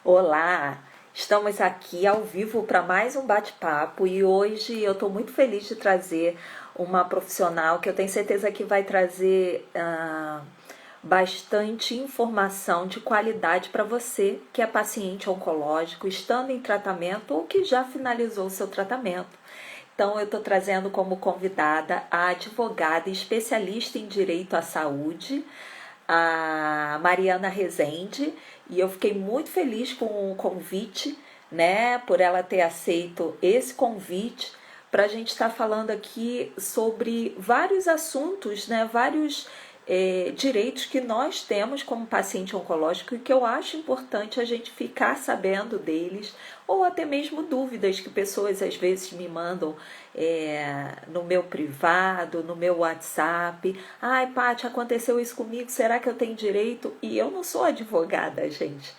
Olá, estamos aqui ao vivo para mais um bate-papo e hoje eu estou muito feliz de trazer uma profissional que eu tenho certeza que vai trazer bastante informação de qualidade para você que é paciente oncológico, estando em tratamento ou que já finalizou o seu tratamento. Então, eu estou trazendo como convidada a advogada e especialista em direito à saúde, a Mariana Rezende, e eu fiquei muito feliz com o convite, né, por ela ter aceito esse convite para a gente estar falando aqui sobre vários assuntos, né, vários direitos que nós temos como paciente oncológico e que eu acho importante a gente ficar sabendo deles, ou até mesmo dúvidas que pessoas às vezes me mandam no meu privado, no meu WhatsApp. Ai, Paty, aconteceu isso comigo, será que eu tenho direito? E eu não sou advogada, gente.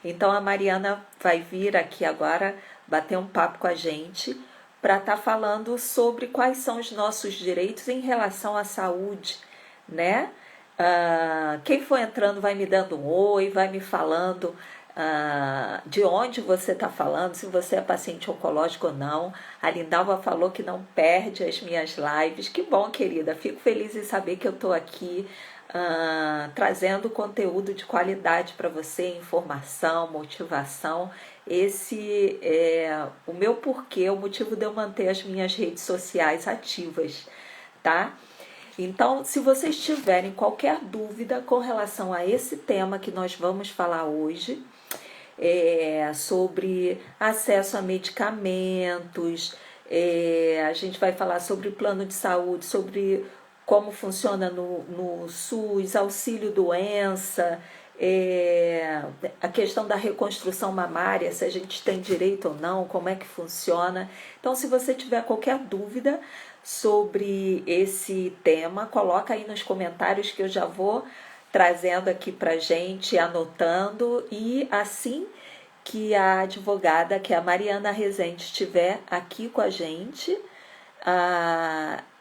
Então a Mariana vai vir aqui agora bater um papo com a gente para estar falando sobre quais são os nossos direitos em relação à saúde, né? Quem for entrando vai me dando um oi, vai me falando de onde você está falando, se você é paciente oncológico ou não. A Lindalva falou que não perde as minhas lives. Que bom, querida. Fico feliz em saber que eu estou aqui trazendo conteúdo de qualidade para você, informação, motivação. Esse é o meu porquê, o motivo de eu manter as minhas redes sociais ativas, tá? Então, se vocês tiverem qualquer dúvida com relação a esse tema que nós vamos falar hoje, sobre acesso a medicamentos, a gente vai falar sobre plano de saúde, sobre como funciona no SUS, auxílio-doença, a questão da reconstrução mamária, se a gente tem direito ou não, como é que funciona. Então, se você tiver qualquer dúvida sobre esse tema, coloca aí nos comentários que eu já vou trazendo aqui pra gente, anotando, e assim que a advogada, que é a Mariana Rezende, estiver aqui com a gente,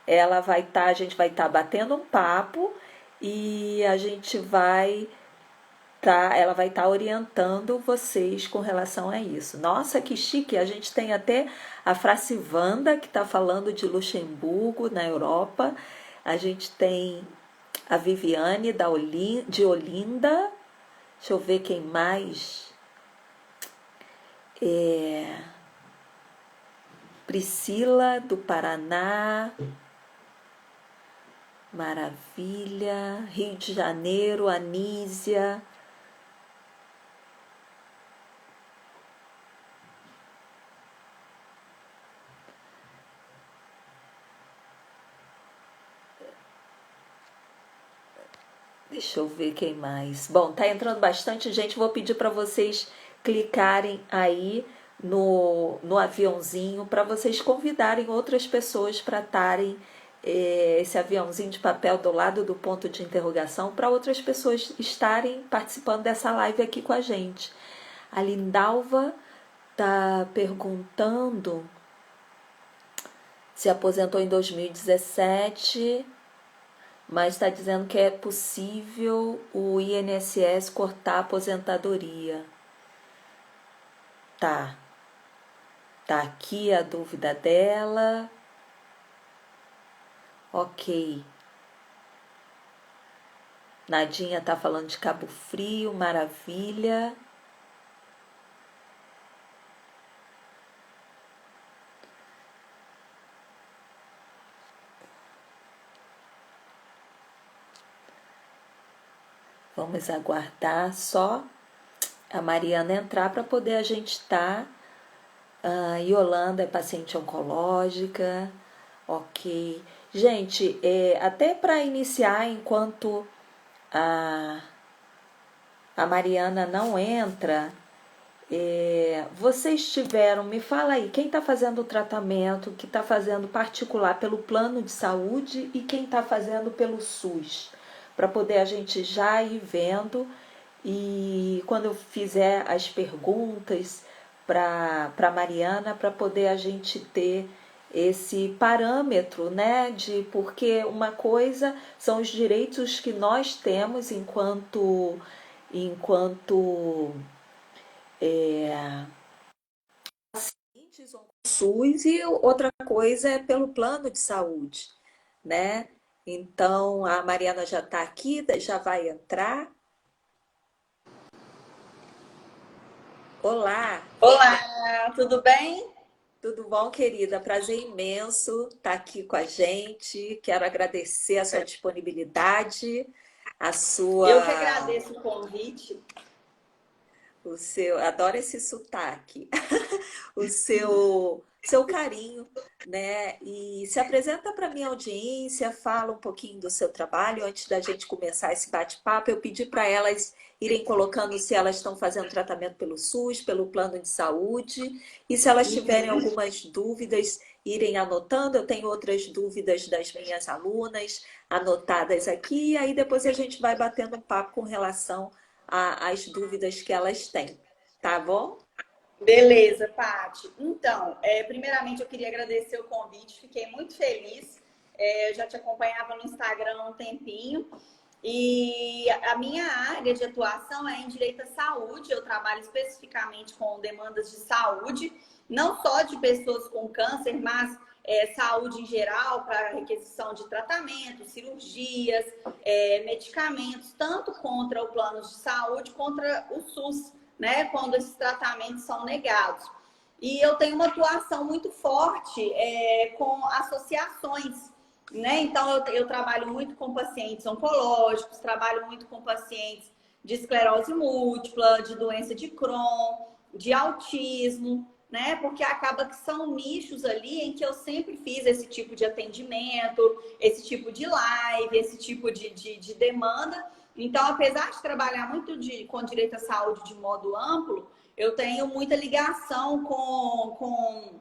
ela vai estar, a gente vai estar batendo um papo e a gente vai ela vai estar orientando vocês com relação a isso. Nossa, que chique! A gente tem até a Fracivanda, que está falando de Luxemburgo, na Europa. A gente tem a Viviane de Olinda. Deixa eu ver quem mais. Priscila, do Paraná. Maravilha. Rio de Janeiro, Anísia. Deixa eu ver quem mais. Bom, tá entrando bastante gente. Vou pedir para vocês clicarem aí no aviãozinho para vocês convidarem outras pessoas para estarem esse aviãozinho de papel do lado do ponto de interrogação para outras pessoas estarem participando dessa live aqui com a gente. A Lindalva tá perguntando se aposentou em 2017. Mas está dizendo que é possível o INSS cortar a aposentadoria. Tá aqui a dúvida dela. Ok. Nadinha tá falando de Cabo Frio, maravilha. Vamos aguardar só a Mariana entrar para poder a gente estar. Yolanda é paciente oncológica. Ok. Gente, até para iniciar, enquanto a Mariana não entra, vocês tiveram, me fala aí, quem está fazendo o tratamento, que está fazendo particular pelo plano de saúde e quem está fazendo pelo SUS, para poder a gente já ir vendo, e quando eu fizer as perguntas para Mariana, para poder a gente ter esse parâmetro, né, de porque uma coisa são os direitos que nós temos enquanto pacientes vão com o SUS e outra coisa é pelo plano de saúde, né? Então, a Mariana já está aqui, já vai entrar. Olá, Olá, tudo bem? tudo bom, querida? Prazer imenso estar aqui com a gente. Quero agradecer a sua disponibilidade, a Eu que sua, agradeço o convite. adoro esse sotaque, o seu carinho, né? E se apresenta para minha audiência, fala um pouquinho do seu trabalho. Antes da gente começar esse bate-papo, eu pedi para elas irem colocando se elas estão fazendo tratamento pelo SUS, pelo plano de saúde, e se elas tiverem algumas dúvidas, irem anotando. Eu tenho outras dúvidas das minhas alunas anotadas aqui, e aí depois a gente vai batendo um papo com relação às dúvidas que elas têm, tá bom? Beleza, Paty. Então, primeiramente eu queria agradecer o convite, fiquei muito feliz. Eu já te acompanhava no Instagram há um tempinho. E a minha área de atuação é em direito à saúde. Eu trabalho especificamente com demandas de saúde, não só de pessoas com câncer, mas saúde em geral, para requisição de tratamento, cirurgias, medicamentos, tanto contra o plano de saúde, contra o SUS, né, quando esses tratamentos são negados. E eu tenho uma atuação muito forte com associações, né? Então, eu trabalho muito com pacientes oncológicos, trabalho muito com pacientes de esclerose múltipla, de doença de Crohn, de autismo, né? Porque acaba que são nichos ali em que eu sempre fiz esse tipo de atendimento, esse tipo de live, esse tipo de demanda. Então, apesar de trabalhar muito com direito à saúde de modo amplo, eu tenho muita ligação com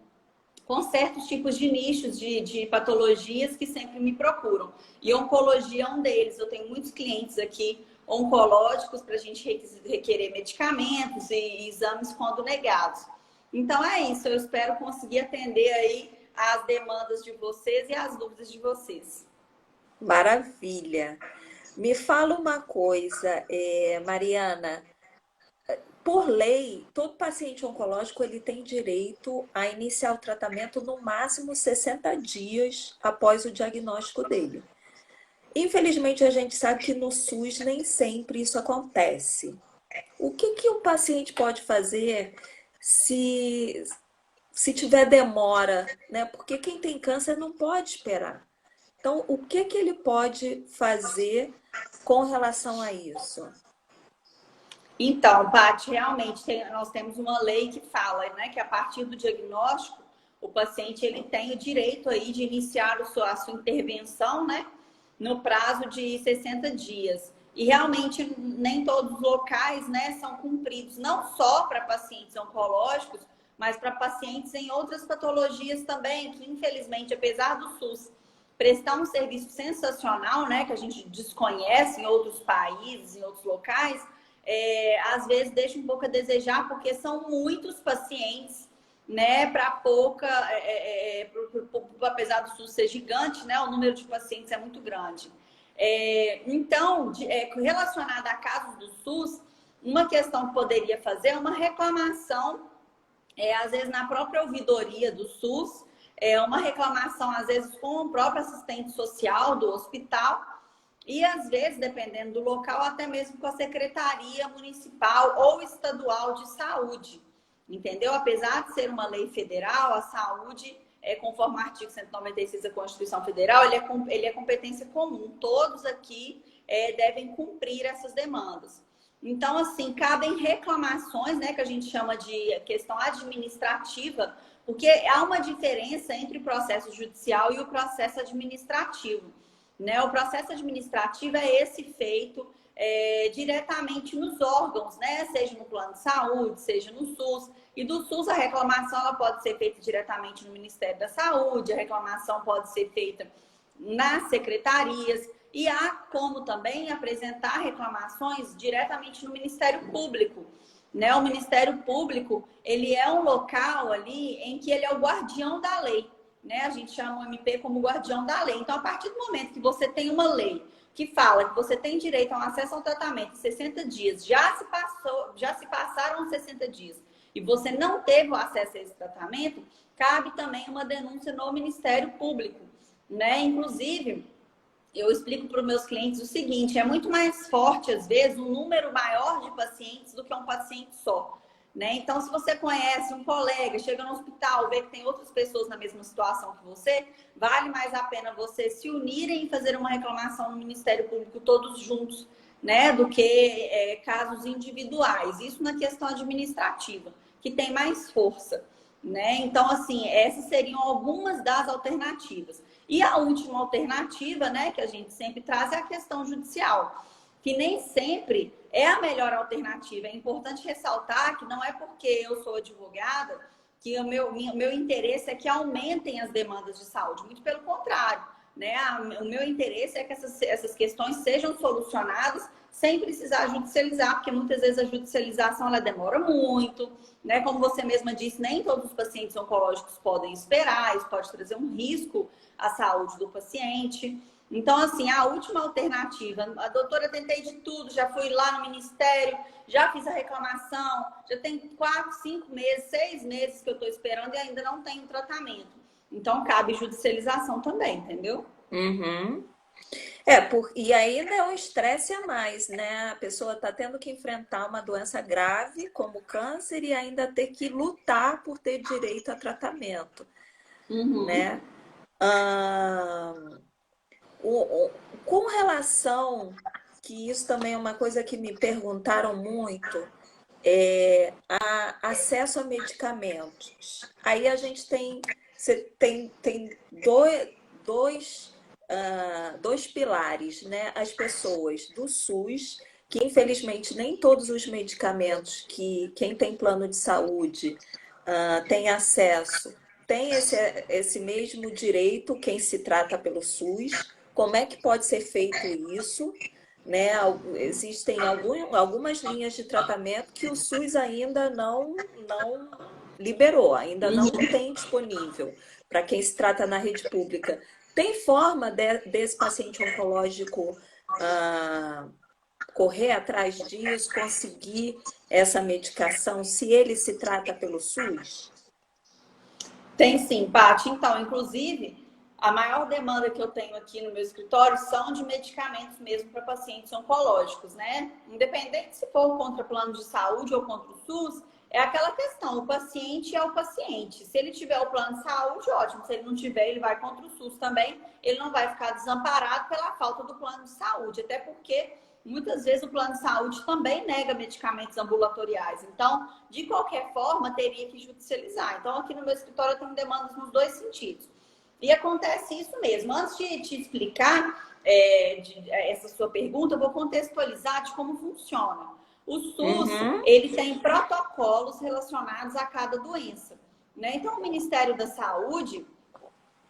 certos tipos de nichos de patologias que sempre me procuram. E oncologia é um deles. Eu tenho muitos clientes aqui oncológicos para a gente requerer medicamentos e exames quando negados. Então é isso, eu espero conseguir atender aí as demandas de vocês e as dúvidas de vocês. Maravilha. Me fala uma coisa, Mariana. Por lei, todo paciente oncológico ele tem direito a iniciar o tratamento no máximo 60 dias após o diagnóstico dele. Infelizmente, a gente sabe que no SUS nem sempre isso acontece. O que o paciente pode fazer se, se tiver demora, né? Porque quem tem câncer não pode esperar. Então, o que ele pode fazer com relação a isso? Então, Paty, realmente nós temos uma lei que fala, né, que a partir do diagnóstico, o paciente ele tem o direito aí de iniciar a sua intervenção, né, no prazo de 60 dias. E realmente nem todos os locais, né, são cumpridos, não só para pacientes oncológicos, mas para pacientes em outras patologias também, que infelizmente, apesar do SUS prestar um serviço sensacional, né, que a gente desconhece em outros países, em outros locais, às vezes deixa um pouco a desejar, porque são muitos pacientes, né, para pouca, apesar do SUS ser gigante, né, o número de pacientes é muito grande. Então, relacionada a casos do SUS, uma questão que poderia fazer é uma reclamação, às vezes na própria ouvidoria do SUS, uma reclamação, às vezes, com o próprio assistente social do hospital, e às vezes, dependendo do local, até mesmo com a Secretaria Municipal ou Estadual de Saúde. Entendeu? Apesar de ser uma lei federal, a saúde, conforme o artigo 196 da Constituição Federal, ele é competência comum. Todos aqui devem cumprir essas demandas. Então, assim, cabem reclamações, né, que a gente chama de questão administrativa, porque há uma diferença entre o processo judicial e o processo administrativo. Né? O processo administrativo é esse feito diretamente nos órgãos, né? Seja no plano de saúde, seja no SUS. E do SUS a reclamação ela pode ser feita diretamente no Ministério da Saúde, a reclamação pode ser feita nas secretarias e há como também apresentar reclamações diretamente no Ministério Público. Né? O Ministério Público ele é um local ali em que ele é o guardião da lei. Né? A gente chama o MP como guardião da lei. Então, a partir do momento que você tem uma lei que fala que você tem direito a um acesso ao tratamento em 60 dias, já se passaram os 60 dias e você não teve o acesso a esse tratamento, cabe também uma denúncia no Ministério Público, né? Inclusive, eu explico para os meus clientes o seguinte: é muito mais forte, às vezes, um número maior de pacientes do que um paciente só. Né? Então, se você conhece um colega, chega no hospital, vê que tem outras pessoas na mesma situação que você, vale mais a pena vocês se unirem e fazer uma reclamação no Ministério Público todos juntos, né? Do que casos individuais. Isso na questão administrativa, que tem mais força. Né? Então, assim, essas seriam algumas das alternativas. E a última alternativa, né, que a gente sempre traz, é a questão judicial, que nem sempre é a melhor alternativa. É importante ressaltar que não é porque eu sou advogada que o meu interesse é que aumentem as demandas de saúde. Muito pelo contrário, né? O meu interesse é que essas questões sejam solucionadas sem precisar judicializar, porque muitas vezes a judicialização ela demora muito, né? Como você mesma disse, nem todos os pacientes oncológicos podem esperar, isso pode trazer um risco à saúde do paciente. Então, assim, a última alternativa, a doutora, tentei de tudo, já fui lá no Ministério, já fiz a reclamação, já tem 4, 5 meses, 6 meses que eu estou esperando e ainda não tenho tratamento. Então, cabe judicialização também, entendeu? Uhum. E ainda é um estresse a mais, né? A pessoa está tendo que enfrentar uma doença grave, como câncer, e ainda ter que lutar por ter direito a tratamento, né? Ah, com relação, que isso também é uma coisa que me perguntaram muito, acesso a medicamentos. Aí a gente tem dois pilares, né? As pessoas do SUS, que infelizmente nem todos os medicamentos que quem tem plano de saúde tem acesso, tem esse mesmo direito quem se trata pelo SUS. Como é que pode ser feito isso? Né? Existem algumas linhas de tratamento que o SUS ainda não liberou, ainda não tem disponível para quem se trata na rede pública. Tem forma desse paciente oncológico correr atrás disso, conseguir essa medicação, se ele se trata pelo SUS? Tem sim, Paty. Então, inclusive, a maior demanda que eu tenho aqui no meu escritório são de medicamentos mesmo para pacientes oncológicos, né? Independente se for contra plano de saúde ou contra o SUS, é aquela questão, o paciente é o paciente. Se ele tiver o plano de saúde, ótimo. Se ele não tiver, ele vai contra o SUS também. Ele não vai ficar desamparado pela falta do plano de saúde, até porque muitas vezes o plano de saúde também nega medicamentos ambulatoriais. Então, de qualquer forma, teria que judicializar. Então, aqui no meu escritório eu tenho demandas nos dois sentidos. E acontece isso mesmo. Antes de te explicar essa sua pergunta, eu vou contextualizar de como funciona. O SUS, ele tem protocolos relacionados a cada doença, né? Então, o Ministério da Saúde,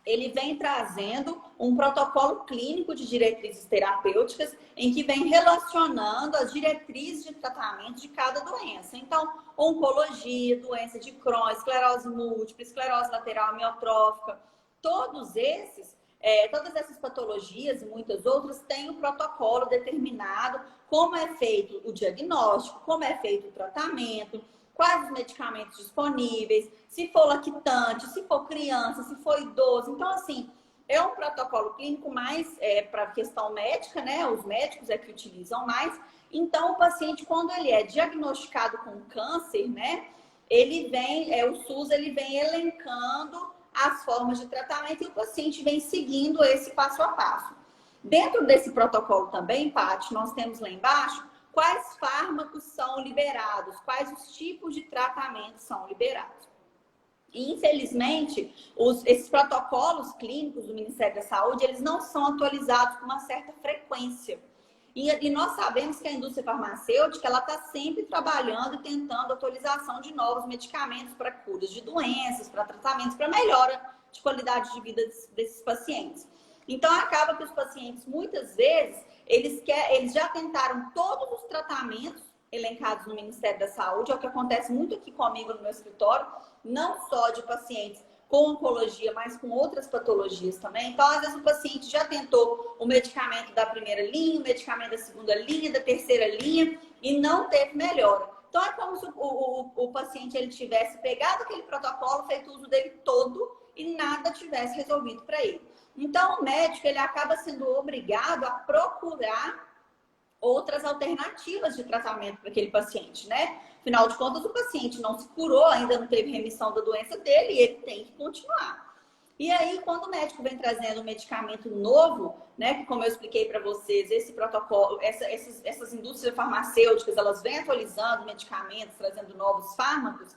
ele vem trazendo um protocolo clínico de diretrizes terapêuticas em que vem relacionando as diretrizes de tratamento de cada doença. Então, oncologia, doença de Crohn, esclerose múltipla, esclerose lateral amiotrófica, todas essas patologias e muitas outras têm um protocolo determinado, como é feito o diagnóstico, como é feito o tratamento, quais os medicamentos disponíveis, se for lactante, se for criança, se for idoso. Então, assim, é um protocolo clínico mais para questão médica, né? Os médicos é que utilizam mais. Então, o paciente, quando ele é diagnosticado com câncer, né? O SUS, ele vem elencando as formas de tratamento e o paciente vem seguindo esse passo a passo. Dentro desse protocolo também, Paty, nós temos lá embaixo quais fármacos são liberados, quais os tipos de tratamento são liberados. E, infelizmente, esses protocolos clínicos do Ministério da Saúde, eles não são atualizados com uma certa frequência. E nós sabemos que a indústria farmacêutica ela está sempre trabalhando e tentando atualização de novos medicamentos para curas de doenças, para tratamentos, para melhora de qualidade de vida desses pacientes. Então, acaba que os pacientes, muitas vezes, eles já tentaram todos os tratamentos elencados no Ministério da Saúde, é o que acontece muito aqui comigo no meu escritório, não só de pacientes com oncologia, mas com outras patologias também. Então, às vezes, o paciente já tentou o medicamento da primeira linha, o medicamento da segunda linha, da terceira linha, e não teve melhora. Então, é como se o paciente ele tivesse pegado aquele protocolo, feito uso dele todo, e nada tivesse resolvido para ele. Então, o médico ele acaba sendo obrigado a procurar outras alternativas de tratamento para aquele paciente, né? Afinal de contas, o paciente não se curou, ainda não teve remissão da doença dele e ele tem que continuar. E aí, quando o médico vem trazendo um medicamento novo, né? Que como eu expliquei para vocês, esse protocolo, essas indústrias farmacêuticas, elas vêm atualizando medicamentos, trazendo novos fármacos,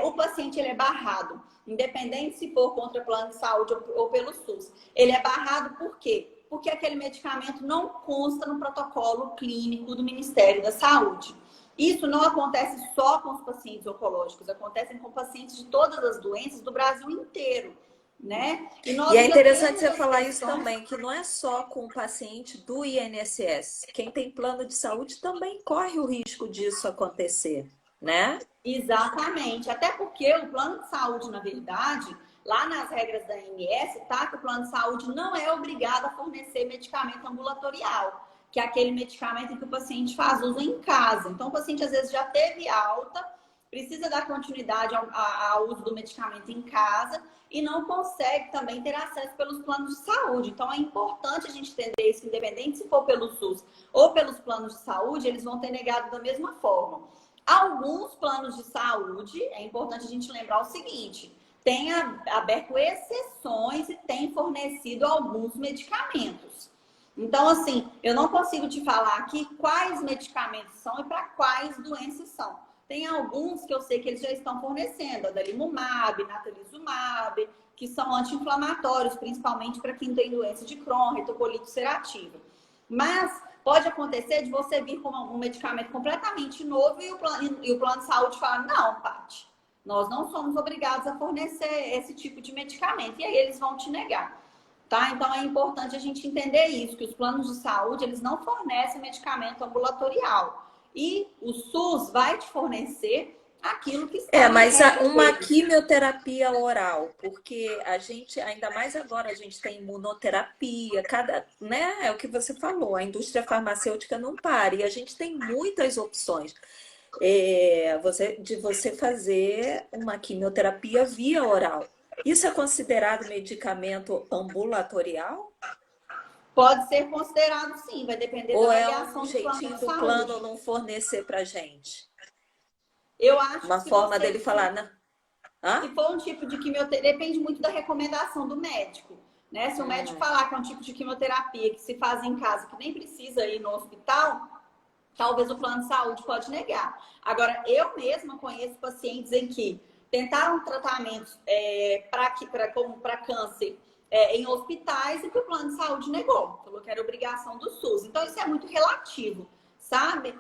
o paciente ele é barrado, independente se for contra plano de saúde ou pelo SUS. Ele é barrado por quê? Porque aquele medicamento não consta no protocolo clínico do Ministério da Saúde. Isso não acontece só com os pacientes oncológicos, acontece com pacientes de todas as doenças do Brasil inteiro, né? E é interessante você falar isso também, que não é só com o paciente do INSS. Quem tem plano de saúde também corre o risco disso acontecer, né? Exatamente. Até porque o plano de saúde, na verdade, lá nas regras da ANS, tá? Que o plano de saúde não é obrigado a fornecer medicamento ambulatorial, que é aquele medicamento em que o paciente faz uso em casa. Então, o paciente às vezes já teve alta, precisa dar continuidade ao uso do medicamento em casa e não consegue também ter acesso pelos planos de saúde. Então, é importante a gente entender isso, independente se for pelo SUS ou pelos planos de saúde, eles vão ter negado da mesma forma. Alguns planos de saúde, é importante a gente lembrar o seguinte, tem aberto exceções e tem fornecido alguns medicamentos. Então, assim, eu não consigo te falar aqui quais medicamentos são e para quais doenças são. Tem alguns que eu sei que eles já estão fornecendo, adalimumab, natalizumab, que são anti-inflamatórios, principalmente para quem tem doença de Crohn, retocolite ulcerativa. Mas pode acontecer de você vir com um medicamento completamente novo e o plano de saúde fala, não, Paty, nós não somos obrigados a fornecer esse tipo de medicamento. E aí eles vão te negar, tá? Então é importante a gente entender isso, que os planos de saúde, eles não fornecem medicamento ambulatorial. E o SUS vai te fornecer aquilo que está mas uma quimioterapia oral, porque a gente, ainda mais agora, a gente tem imunoterapia, né? É o que você falou, a indústria farmacêutica não para, e a gente tem muitas opções. De você fazer uma quimioterapia via oral. Isso é considerado medicamento ambulatorial? Pode ser considerado sim, vai depender da avaliação do plano de saúde. Ou é um jeitinho do plano não fornecer pra gente? Eu acho uma forma dele falar, né? Se for um tipo de quimioterapia, depende muito da recomendação do médico, né? Se o médico falar que é um tipo de quimioterapia que se faz em casa, que nem precisa ir no hospital, talvez o plano de saúde pode negar. Agora, eu mesma conheço pacientes em que tentaram tratamentos para câncer em hospitais e que o plano de saúde negou, falou que era obrigação do SUS. Então, isso é muito relativo, sabe?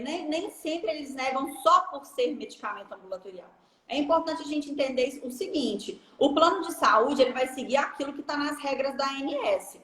Nem sempre eles negam só por ser medicamento ambulatorial. É importante a gente entender o seguinte, o plano de saúde ele vai seguir aquilo que está nas regras da ANS.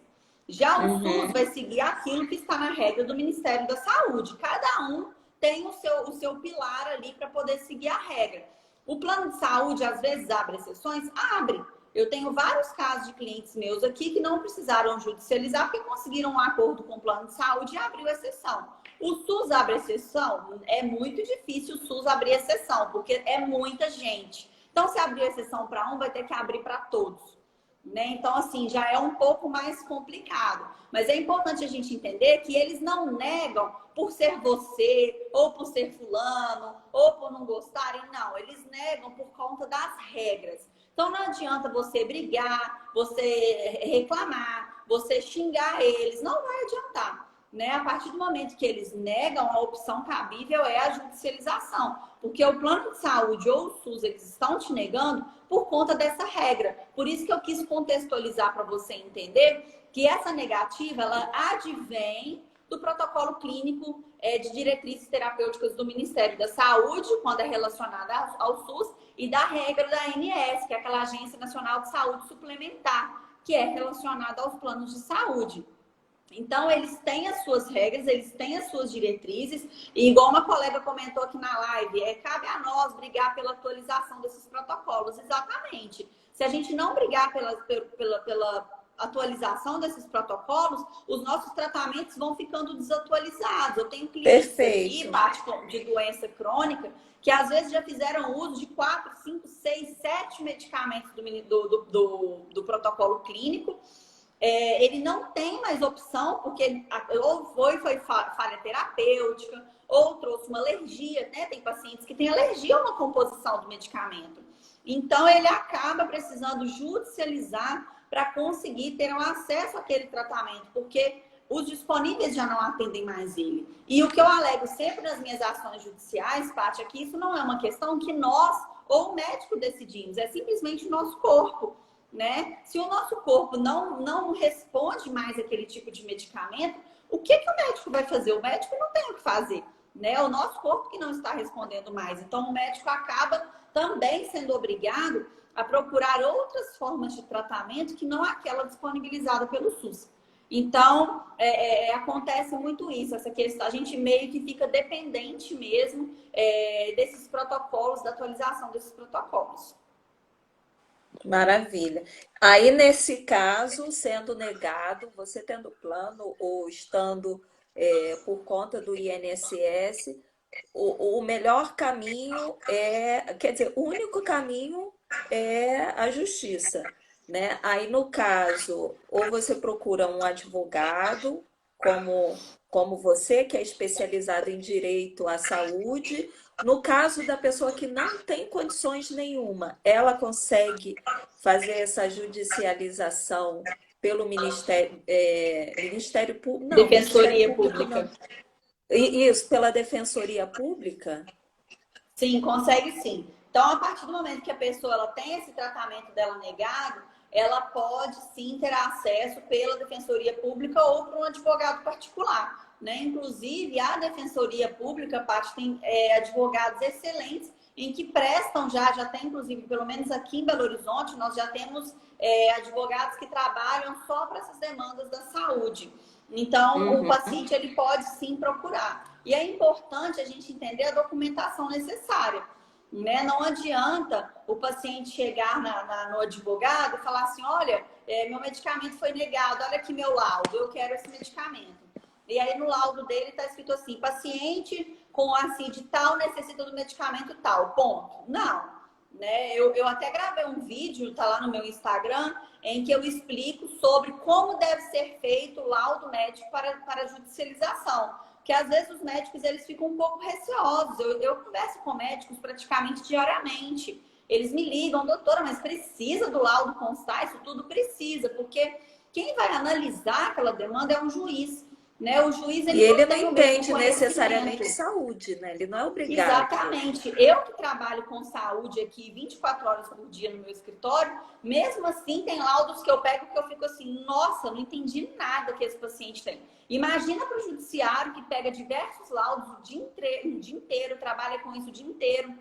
Já o SUS vai seguir aquilo que está na regra do Ministério da Saúde. Cada um tem o seu pilar ali para poder seguir a regra. O plano de saúde, às vezes, abre exceções? Abre. Eu tenho vários casos de clientes meus aqui que não precisaram judicializar porque conseguiram um acordo com o plano de saúde e abriu exceção. O SUS abre exceção? É muito difícil o SUS abrir exceção, porque é muita gente. Então, se abrir exceção para um, vai ter que abrir para todos. Né? Então, assim, já é um pouco mais complicado. Mas é importante a gente entender que eles não negam por ser você, ou por ser fulano, ou por não gostarem. Não, eles negam por conta das regras. Então, não adianta você brigar, você reclamar, você xingar eles. Não vai adiantar. Né? A partir do momento que eles negam, a opção cabível é a judicialização. Porque o plano de saúde ou o SUS, eles estão te negando por conta dessa regra. Por isso que eu quis contextualizar para você entender que essa negativa, ela advém do protocolo clínico de diretrizes terapêuticas do Ministério da Saúde, quando é relacionada ao SUS, e da regra da ANS, que é aquela Agência Nacional de Saúde Suplementar, que é relacionada aos planos de saúde. Então, eles têm as suas regras, eles têm as suas diretrizes, e igual uma colega comentou aqui na live, cabe a nós brigar pela atualização desses protocolos. Exatamente. Se Se a gente não brigar pela atualização desses protocolos, os nossos tratamentos vão ficando desatualizados. Eu tenho clientes aqui, Paty, de doença crônica, que às vezes já fizeram uso de 4, 5, 6, 7 medicamentos do protocolo clínico. Ele não tem mais opção, porque ou foi falha terapêutica, ou trouxe uma alergia, né? Tem pacientes que têm alergia a uma composição do medicamento. Então, ele acaba precisando judicializar para conseguir ter um acesso àquele tratamento, porque os disponíveis já não atendem mais ele. E o que eu alego sempre nas minhas ações judiciais, Paty, é que isso não é uma questão que nós ou o médico decidimos, é simplesmente o nosso corpo, né? Se o nosso corpo não responde mais aquele tipo de medicamento, o que o médico vai fazer? O médico não tem o que fazer, né? É o nosso corpo que não está respondendo mais. Então, o médico acaba também sendo obrigado a procurar outras formas de tratamento que não aquela disponibilizada pelo SUS. Então, acontece muito isso, essa questão, a gente meio que fica dependente mesmo desses protocolos, da atualização desses protocolos. Maravilha. Aí, nesse caso, sendo negado, você tendo plano ou estando por conta do INSS, o melhor caminho quer dizer, o único caminho é a justiça, né? Aí, no caso, ou você procura um advogado, como você, que é especializado em direito à saúde. No caso da pessoa que não tem condições nenhuma, ela consegue fazer essa judicialização pelo Ministério Público? Não, Defensoria Ministério Público Pública. não. Isso, pela Defensoria Pública? Sim, consegue sim. Então, a partir do momento que a pessoa ela tem esse tratamento dela negado, ela pode sim ter acesso pela Defensoria Pública ou por um advogado particular, né? Inclusive, a Defensoria Pública, Paty, tem advogados excelentes em que prestam já tem, inclusive, pelo menos aqui em Belo Horizonte, nós já temos advogados que trabalham só para essas demandas da saúde. Então, o paciente ele pode sim procurar. E é importante a gente entender a documentação necessária, né? Não adianta o paciente chegar no advogado e falar assim, olha, meu medicamento foi negado, olha aqui meu laudo, eu quero esse medicamento. E aí no laudo dele está escrito assim, paciente com ACID tal necessita do medicamento tal, ponto. Não, né? Eu até gravei um vídeo, tá lá no meu Instagram, em que eu explico sobre como deve ser feito o laudo médico para judicialização. Porque às vezes os médicos eles ficam um pouco receosos. Eu converso com médicos praticamente diariamente. Eles me ligam, doutora, mas precisa do laudo constar? Isso tudo precisa, porque quem vai analisar aquela demanda é um juiz. Né? O juiz ele não entende necessariamente saúde, né? Ele não é obrigado. Exatamente. Eu que trabalho com saúde aqui 24 horas por dia no meu escritório, mesmo assim tem laudos que eu pego que eu fico assim, nossa, não entendi nada que esse paciente tem. Imagina para o judiciário que pega diversos laudos o dia inteiro, trabalha com isso o dia inteiro.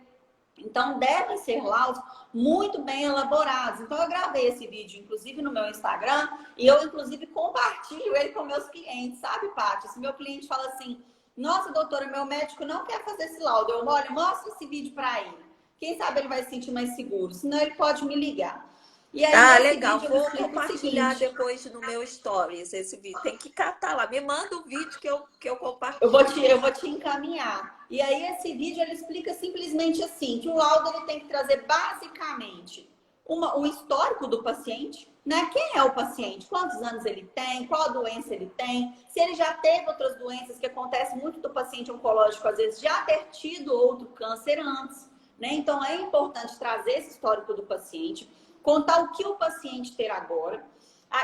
Então, devem ser laudos muito bem elaborados. Então, eu gravei esse vídeo, inclusive, no meu Instagram, e eu, inclusive, compartilho ele com meus clientes, sabe, Paty? Se meu cliente fala assim, nossa, doutora, meu médico não quer fazer esse laudo, eu olho, mostra esse vídeo para ele. Quem sabe ele vai se sentir mais seguro, senão ele pode me ligar. E aí, legal. Vou compartilhar depois no meu stories esse vídeo. Tem que catar lá. Me manda o vídeo que eu compartilho. Eu vou te encaminhar. E aí, esse vídeo, ele explica simplesmente assim, que o laudo ele tem que trazer, basicamente, o histórico do paciente, né? Quem é o paciente? Quantos anos ele tem? Qual doença ele tem? Se ele já teve outras doenças, que acontece muito do paciente oncológico, às vezes, já ter tido outro câncer antes, né? Então, é importante trazer esse histórico do paciente, contar o que o paciente tem agora,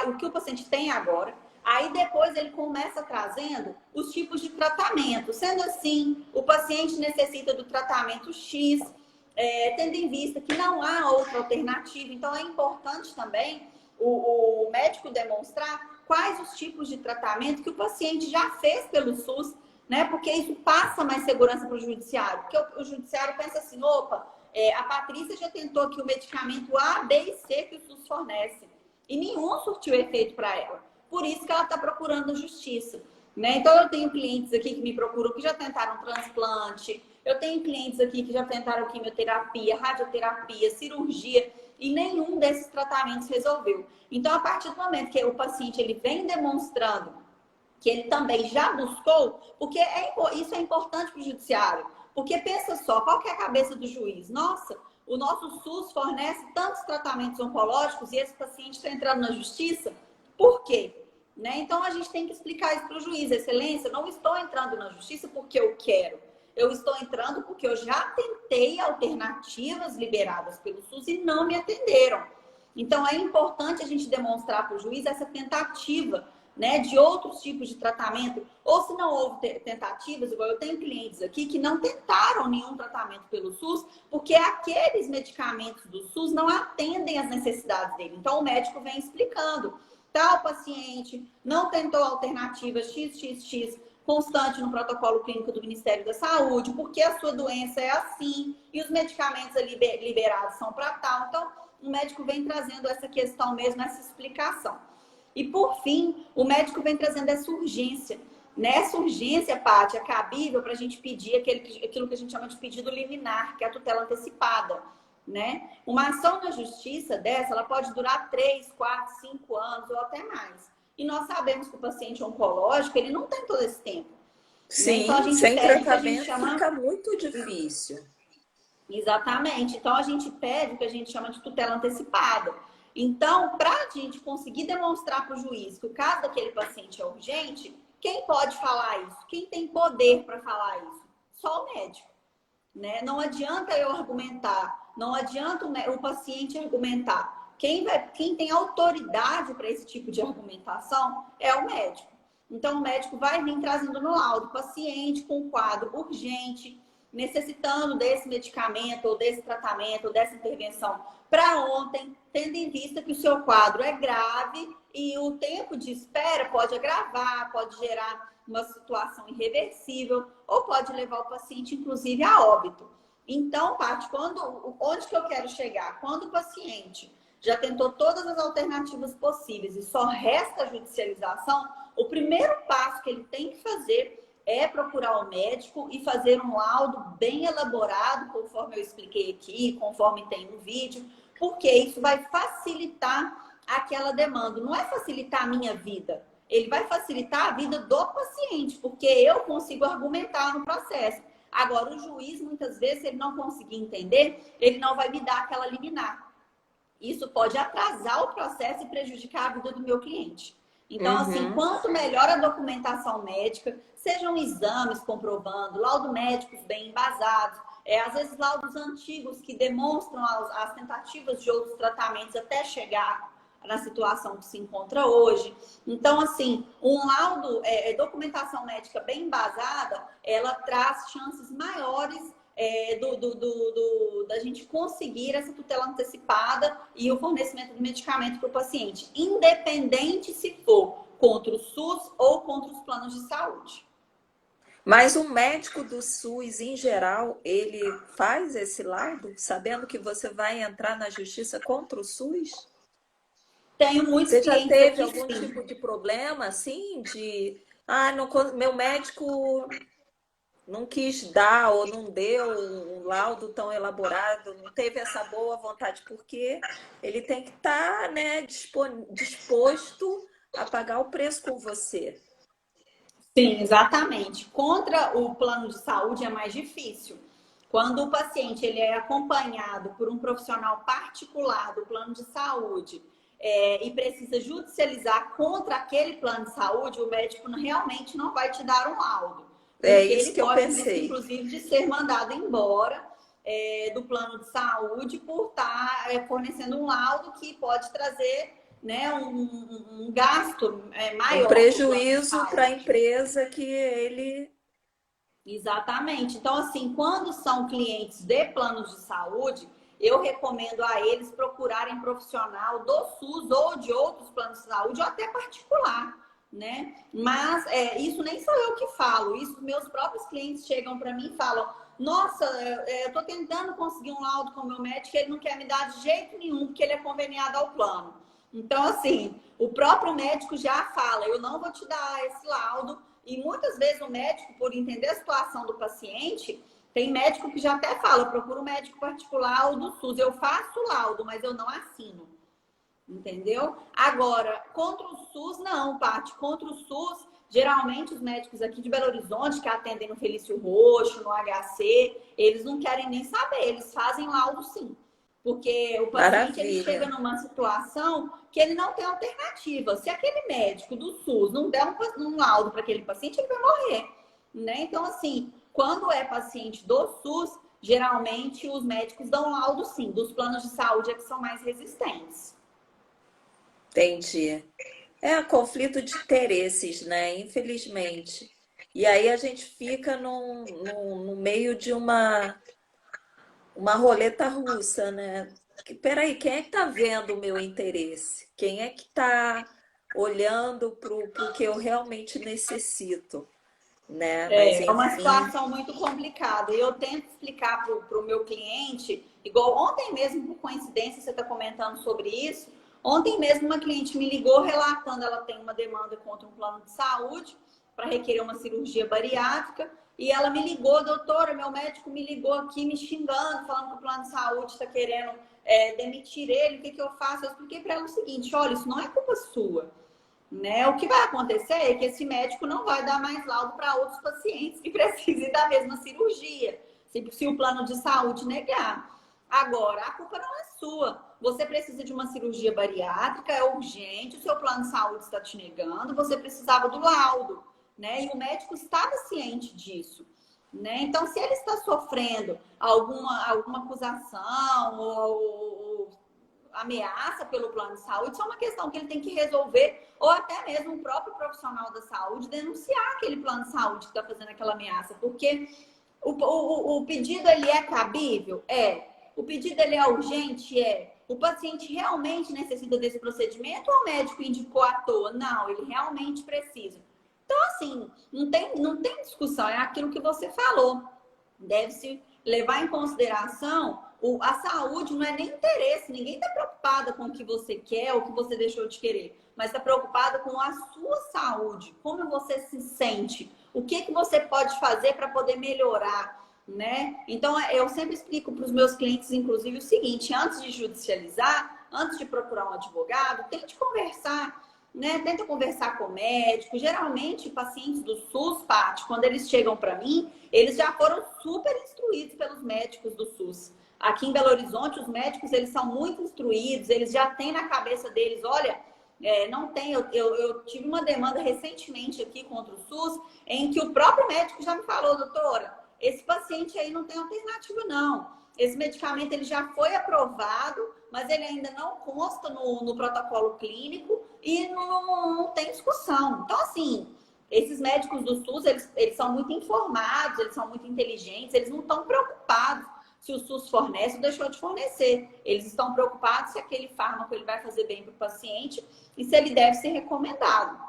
o que o paciente tem agora. Aí depois ele começa trazendo os tipos de tratamento. Sendo assim, o paciente necessita do tratamento X, tendo em vista que não há outra alternativa. Então é importante também o médico demonstrar quais os tipos de tratamento que o paciente já fez pelo SUS, né? Porque isso passa mais segurança para o judiciário. Porque o judiciário pensa assim, opa, a Patrícia já tentou aqui o medicamento A, B e C que o SUS fornece. E nenhum surtiu efeito para ela. Por isso que ela está procurando a justiça. né? Então, eu tenho clientes aqui que me procuram que já tentaram transplante, eu tenho clientes aqui que já tentaram quimioterapia, radioterapia, cirurgia, e nenhum desses tratamentos resolveu. Então, a partir do momento que o paciente ele vem demonstrando que ele também já buscou, porque isso é importante para o judiciário. Porque pensa só, qual que é a cabeça do juiz? Nossa, o nosso SUS fornece tantos tratamentos oncológicos e esse paciente está entrando na justiça? Por quê? Né? Então, a gente tem que explicar isso para o juiz. Excelência, eu não estou entrando na justiça porque eu quero. Eu estou entrando porque eu já tentei alternativas liberadas pelo SUS e não me atenderam. Então, é importante a gente demonstrar para o juiz essa tentativa, né, de outros tipos de tratamento. Ou se não houve tentativas, igual eu tenho clientes aqui que não tentaram nenhum tratamento pelo SUS, porque aqueles medicamentos do SUS não atendem às necessidades dele. Então, o médico vem explicando. Tal paciente não tentou alternativa XXX constante no protocolo clínico do Ministério da Saúde, porque a sua doença é assim, e os medicamentos liberados são para tal. Então, o médico vem trazendo essa questão mesmo, essa explicação. E, por fim, o médico vem trazendo essa urgência. Nessa urgência, Paty, é cabível para a gente pedir aquilo que a gente chama de pedido liminar, que é a tutela antecipada. Né? Uma ação na justiça dessa, ela pode durar 3, 4, 5 anos ou até mais. E nós sabemos que o paciente oncológico, ele não tem todo esse tempo. Sim, né? Então, a gente sem tratamento fica muito difícil. Exatamente. Então, a gente pede o que a gente chama de tutela antecipada. Então, para a gente conseguir demonstrar para o juiz que o caso daquele paciente é urgente, quem pode falar isso? Quem tem poder para falar isso? Só o médico. Né? Não adianta eu argumentar, não adianta o paciente argumentar. Quem tem autoridade para esse tipo de argumentação é o médico. Então, o médico vai vir trazendo no laudo paciente com um quadro urgente, necessitando desse medicamento, ou desse tratamento, ou dessa intervenção para ontem, tendo em vista que o seu quadro é grave e o tempo de espera pode agravar, pode gerar uma situação irreversível ou pode levar o paciente, inclusive, a óbito. Então, Paty, onde que eu quero chegar? Quando o paciente já tentou todas as alternativas possíveis e só resta a judicialização, o primeiro passo que ele tem que fazer é procurar o médico e fazer um laudo bem elaborado, conforme eu expliquei aqui, conforme tem no vídeo, porque isso vai facilitar aquela demanda. Não é facilitar a minha vida, ele vai facilitar a vida do paciente, porque eu consigo argumentar no processo. Agora, o juiz, muitas vezes, se ele não conseguir entender, ele não vai me dar aquela liminar. Isso pode atrasar o processo e prejudicar a vida do meu cliente. Então, assim, quanto melhor a documentação médica, sejam exames comprovando, laudos médicos bem embasados, às vezes laudos antigos que demonstram as tentativas de outros tratamentos até chegar na situação que se encontra hoje. Então, assim, um laudo, documentação médica bem embasada, ela traz chances maiores da gente conseguir essa tutela antecipada e o fornecimento de medicamento para o paciente, independente se for contra o SUS ou contra os planos de saúde. Mas o médico do SUS, em geral, ele faz esse laudo, sabendo que você vai entrar na justiça contra o SUS? Tenho muitos Você já clientes teve aqui, algum sim. tipo de problema, assim, meu médico não quis dar ou não deu um laudo tão elaborado, não teve essa boa vontade, porque ele tem que estar, né, disposto a pagar o preço com você. Sim, exatamente. Contra o plano de saúde é mais difícil. Quando o paciente ele é acompanhado por um profissional particular do plano de saúde e precisa judicializar contra aquele plano de saúde, o médico realmente não vai te dar um laudo. É isso que eu pensei. Inclusive, de ser mandado embora do plano de saúde por estar fornecendo um laudo que pode trazer, né, um gasto maior. Um prejuízo para a empresa que ele... Exatamente. Então, assim, quando são clientes de planos de saúde, eu recomendo a eles procurarem profissional do SUS ou de outros planos de saúde ou até particular, né? Mas isso nem sou eu que falo, isso meus próprios clientes chegam para mim e falam: nossa, eu estou tentando conseguir um laudo com o meu médico, ele não quer me dar de jeito nenhum, porque ele é conveniado ao plano. Então, assim, o próprio médico já fala: eu não vou te dar esse laudo E muitas vezes o médico, por entender a situação do paciente, tem médico que já até fala, procura um médico particular ou do SUS. Eu faço laudo, mas eu não assino. Entendeu? Agora, contra o SUS, não, Paty. Contra o SUS, geralmente os médicos aqui de Belo Horizonte, que atendem no Felício Roxo, no HC, eles não querem nem saber, eles fazem laudo sim. Porque o paciente ele chega numa situação que ele não tem alternativa. Se aquele médico do SUS não der um laudo para aquele paciente, ele vai morrer. Né? Então, assim, quando é paciente do SUS, geralmente os médicos dão laudo sim. Dos planos de saúde é que são mais resistentes. Entendi. É conflito de interesses, né? Infelizmente. E aí a gente fica no meio de uma roleta russa, né? Peraí, quem é que tá vendo o meu interesse? Quem é que tá olhando pro que eu realmente necessito, né? Mas É uma enfim, situação muito complicada. E eu tento explicar para o meu cliente, igual ontem mesmo, por coincidência, você está comentando sobre isso. Ontem mesmo uma cliente me ligou relatando, ela tem uma demanda contra um plano de saúde para requerer uma cirurgia bariátrica. E ela me ligou, doutora, meu médico me ligou aqui me xingando, falando que o plano de saúde está querendo demitir ele, o que eu faço? Eu expliquei para ela o seguinte, olha, isso não é culpa sua. Né? O que vai acontecer é que esse médico não vai dar mais laudo para outros pacientes que precisem da mesma cirurgia, se o plano de saúde negar. Agora, a culpa não é sua. Você precisa de uma cirurgia bariátrica, é urgente, o seu plano de saúde está te negando, você precisava do laudo, né? E o médico estava ciente disso. Né? Então, se ele está sofrendo alguma acusação ou ameaça pelo plano de saúde, isso é uma questão que ele tem que resolver, ou até mesmo o próprio profissional da saúde denunciar aquele plano de saúde que está fazendo aquela ameaça, porque o pedido ele é cabível? É. O pedido ele é urgente? É. O paciente realmente necessita desse procedimento ou o médico indicou à toa? Não, ele realmente precisa. Então, assim, não tem discussão, é aquilo que você falou. Deve-se levar em consideração a saúde, não é nem interesse, ninguém está preocupado com o que você quer ou o que você deixou de querer, mas está preocupado com a sua saúde, como você se sente, o que você pode fazer para poder melhorar, né? Então, eu sempre explico para os meus clientes, inclusive, o seguinte, antes de judicializar, antes de procurar um advogado, tente conversar, né? Tenta conversar com o médico. Geralmente, pacientes do SUS, Paty, quando eles chegam para mim, eles já foram super instruídos pelos médicos do SUS. Aqui em Belo Horizonte, os médicos, eles são muito instruídos, eles já têm na cabeça deles, olha, não tem, eu tive uma demanda recentemente aqui contra o SUS, em que o próprio médico já me falou, doutora, esse paciente aí não tem alternativa, não. Esse medicamento ele já foi aprovado, mas ele ainda não consta no protocolo clínico e não tem discussão. Então, assim, esses médicos do SUS, eles são muito informados, eles são muito inteligentes, eles não estão preocupados se o SUS fornece ou deixou de fornecer. Eles estão preocupados se aquele fármaco ele vai fazer bem para o paciente e se ele deve ser recomendado.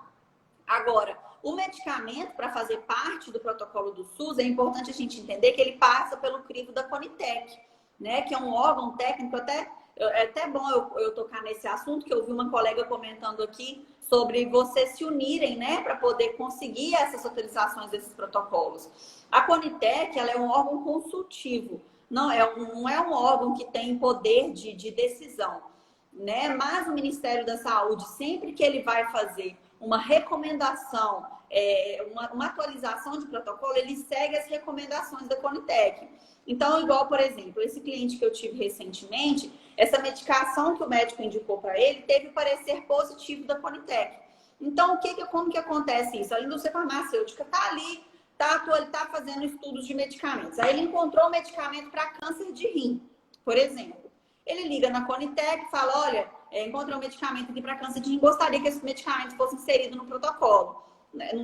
Agora, o medicamento, para fazer parte do protocolo do SUS, é importante a gente entender que ele passa pelo crivo da Conitec, né? Que é um órgão técnico, é até bom eu tocar nesse assunto, que eu vi uma colega comentando aqui sobre vocês se unirem, né? Para poder conseguir essas autorizações desses protocolos. A Conitec, ela é um órgão consultivo, não é um órgão que tem poder de decisão, né? Mas o Ministério da Saúde, sempre que ele vai fazer uma recomendação, uma atualização de protocolo, ele segue as recomendações da Conitec. Então, igual, por exemplo, esse cliente que eu tive recentemente, essa medicação que o médico indicou para ele teve parecer positivo da Conitec. Então, como que acontece isso? A indústria farmacêutica está ali, está fazendo estudos de medicamentos. Aí ele encontrou um medicamento para câncer de rim, por exemplo. Ele liga na Conitec e fala, olha, encontrei um medicamento aqui para câncer de rim, gostaria que esse medicamento fosse inserido no protocolo.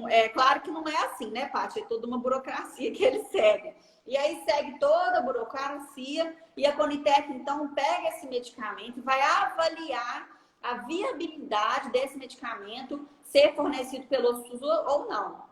É claro que não é assim, né, Paty? É toda uma burocracia que ele segue. E aí segue toda a burocracia e a Conitec, então, pega esse medicamento e vai avaliar a viabilidade desse medicamento ser fornecido pelo SUS ou não.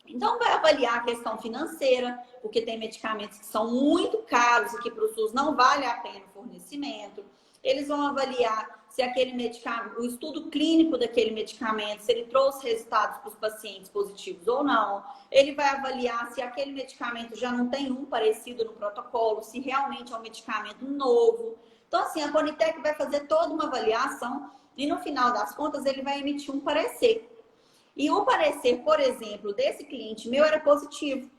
Então, vai avaliar a questão financeira, porque tem medicamentos que são muito caros e que para o SUS não vale a pena o fornecimento. Eles vão avaliar se aquele medicamento, o estudo clínico daquele medicamento, se ele trouxe resultados para os pacientes positivos ou não. Ele vai avaliar se aquele medicamento já não tem um parecido no protocolo, se realmente é um medicamento novo. Então, assim, a Conitec vai fazer toda uma avaliação e, no final das contas, ele vai emitir um parecer. E o parecer, por exemplo, desse cliente meu era positivo.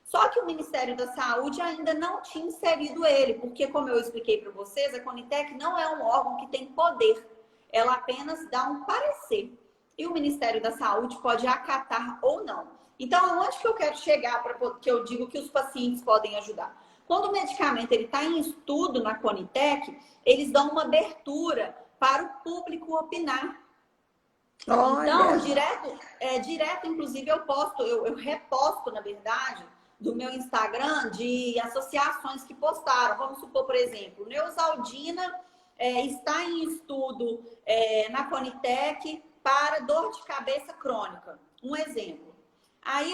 Só que o Ministério da Saúde ainda não tinha inserido ele, porque, como eu expliquei para vocês, a Conitec não é um órgão que tem poder. Ela apenas dá um parecer. E o Ministério da Saúde pode acatar ou não. Então, aonde que eu quero chegar para que eu digo que os pacientes podem ajudar? Quando o medicamento está em estudo na Conitec, eles dão uma abertura para o público opinar. Olha. Então, direto, inclusive, eu reposto, na verdade, do meu Instagram de associações que postaram. Vamos supor, por exemplo, Neusaldina está em estudo na Conitec para dor de cabeça crônica. Um exemplo. Aí